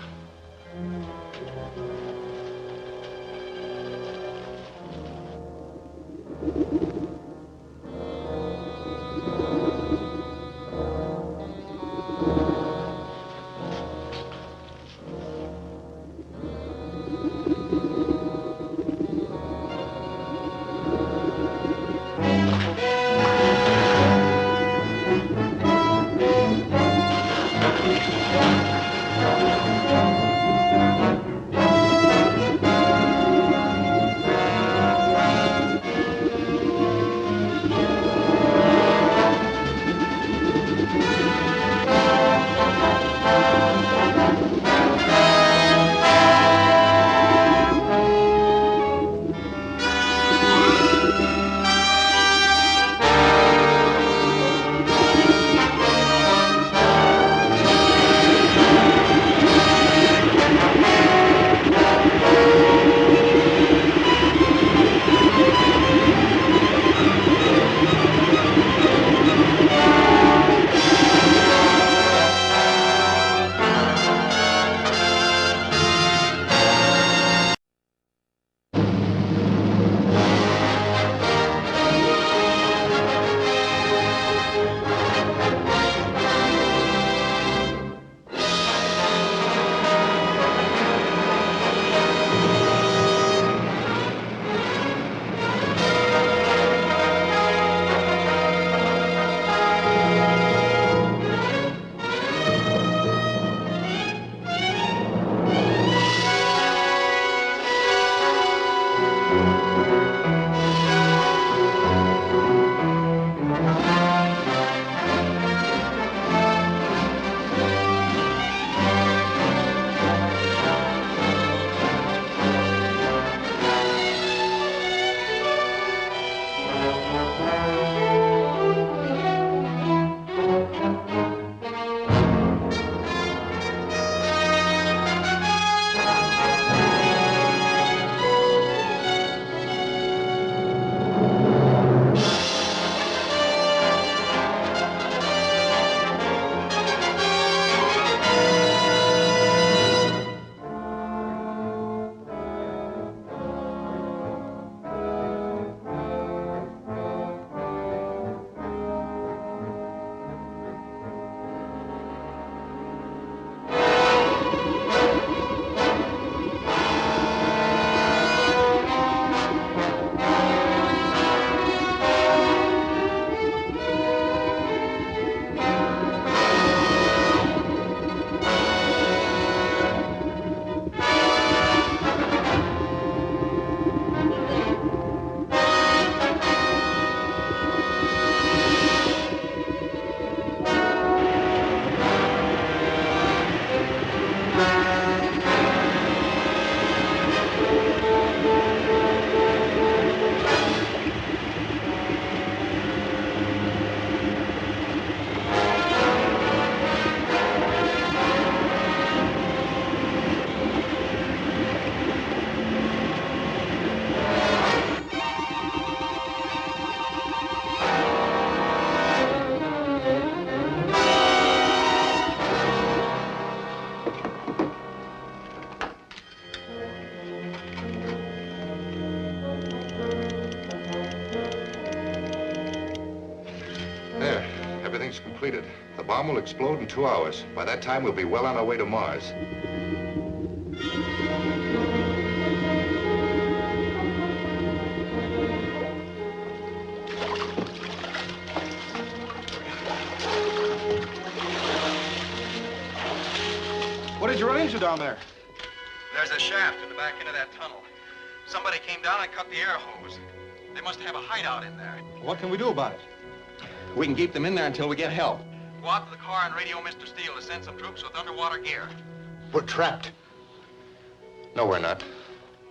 Everything's completed. The bomb will explode in 2 hours. By that time, we'll be well on our way to Mars. What did you run into down there? There's a shaft in the back end of that tunnel. Somebody came down and cut the air hose. They must have a hideout in there. What can we do about it? We can keep them in there until we get help. Go out to the car and radio Mr. Steele to send some troops with underwater gear. We're trapped. No, we're not.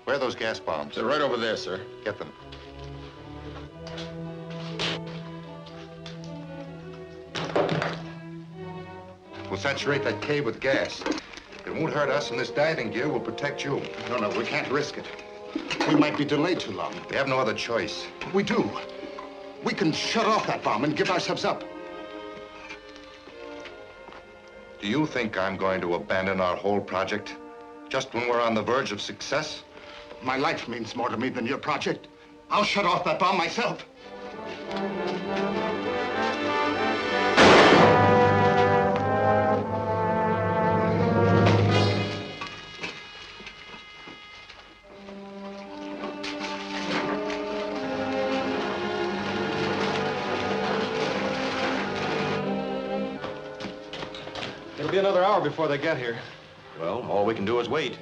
Where are those gas bombs? They're right over there, sir. Get them. We'll saturate that cave with gas. It won't hurt us, and this diving gear will protect you. No, we can't risk it. We might be delayed too long. We have no other choice. We do. We can shut off that bomb and give ourselves up. Do Do you think I'm going to abandon our whole project just when we're on the verge of success? My life means more to me than your project. I'll shut off that bomb myself. It'll be another hour before they get here. Well, all we can do is wait.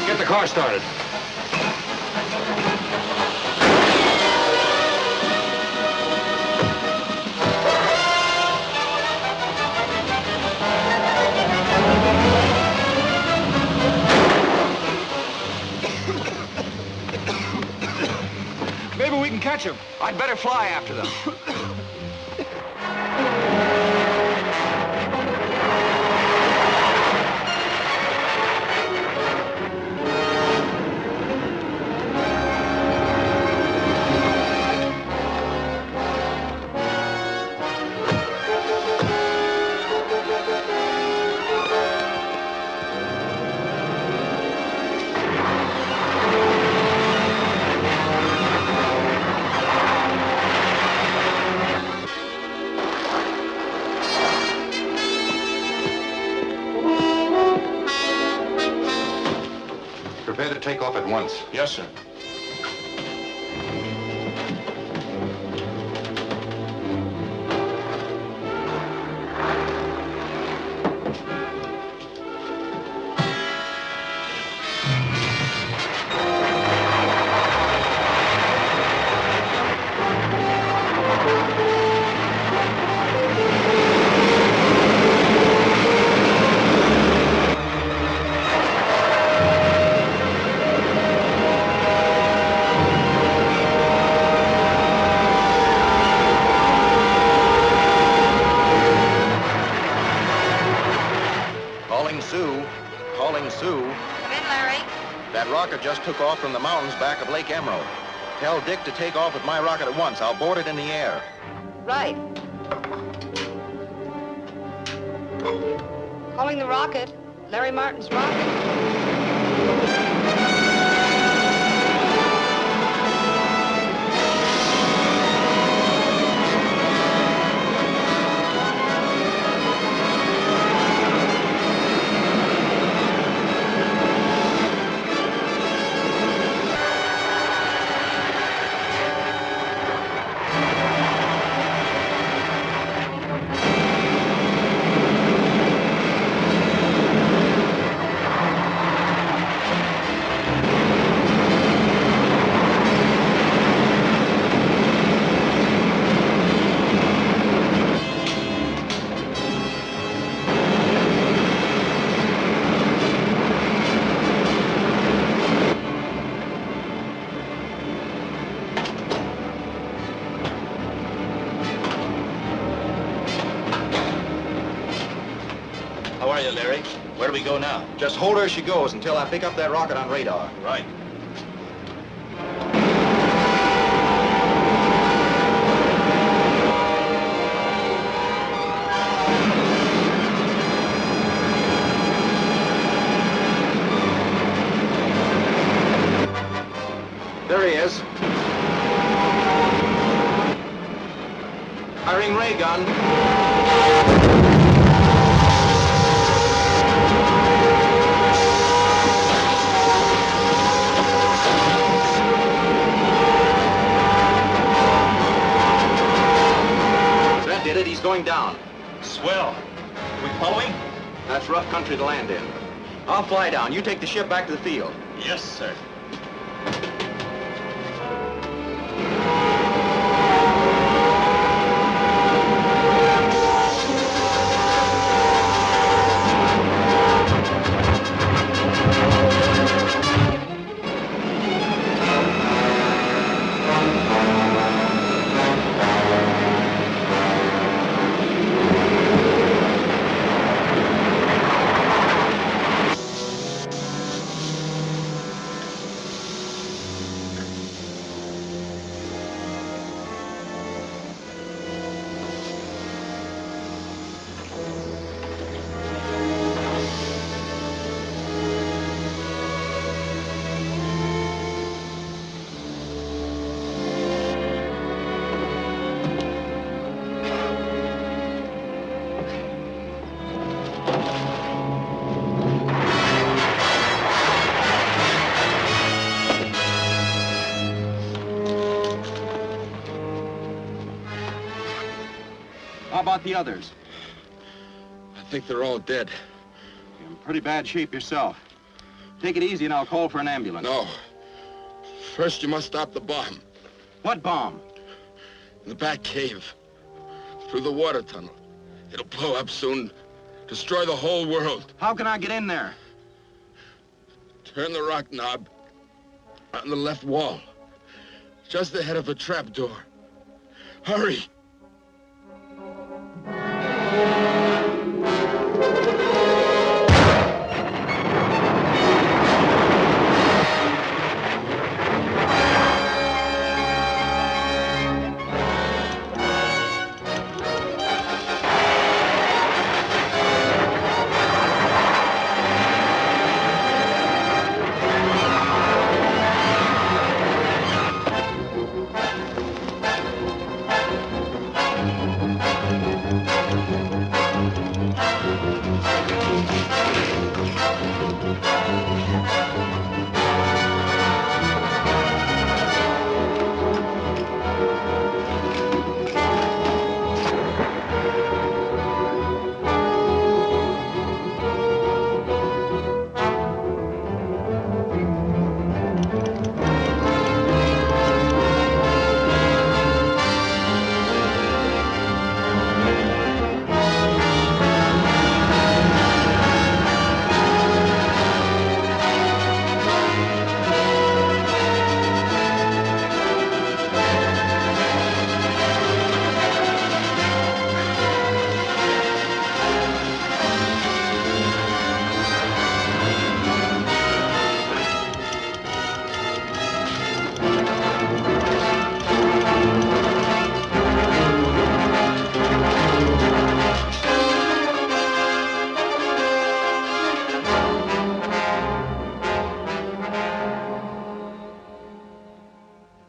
Get the car started. Maybe we can catch him. I'd better fly after them. Prepare to take off at once. Yes, sir. Calling Sue. Come in, Larry. That rocket just took off from the mountains back of Lake Emerald. Tell Dick to take off with my rocket at once. I'll board it in the air. Right. Calling the rocket. Larry Martin's rocket. How are you, Larry? Where do we go now? Just hold her as she goes until I pick up that rocket on radar. Right. ray gun. That did it. He's going down. Swell. We following? That's rough country to land in. I'll fly down. You take the ship back to the field. Yes, sir. How about the others? I think they're all dead. You're in pretty bad shape yourself. Take it easy and I'll call for an ambulance. No. First, you must stop the bomb. What bomb? In the back cave. Through the water tunnel. It'll blow up soon. Destroy the whole world. How can I get in there? Turn the rock knob on the left wall. Just ahead of a trap door. Hurry!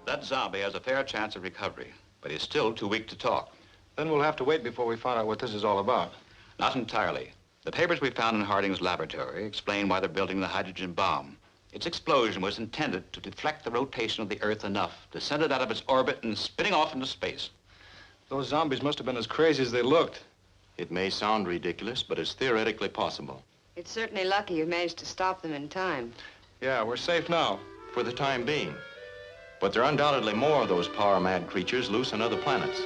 That zombie has a fair chance of recovery, but he's still too weak to talk. Then we'll have to wait before we find out what this is all about. Not entirely. The papers we found in Harding's laboratory explain why they're building the hydrogen bomb. Its explosion was intended to deflect the rotation of the Earth enough to send it out of its orbit and spinning off into space. Those zombies must have been as crazy as they looked. It may sound ridiculous, but it's theoretically possible. It's certainly lucky you managed to stop them in time. Yeah, we're safe now. For the time being. But there are undoubtedly more of those power-mad creatures loose on other planets.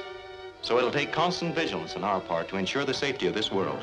So it'll take constant vigilance on our part to ensure the safety of this world.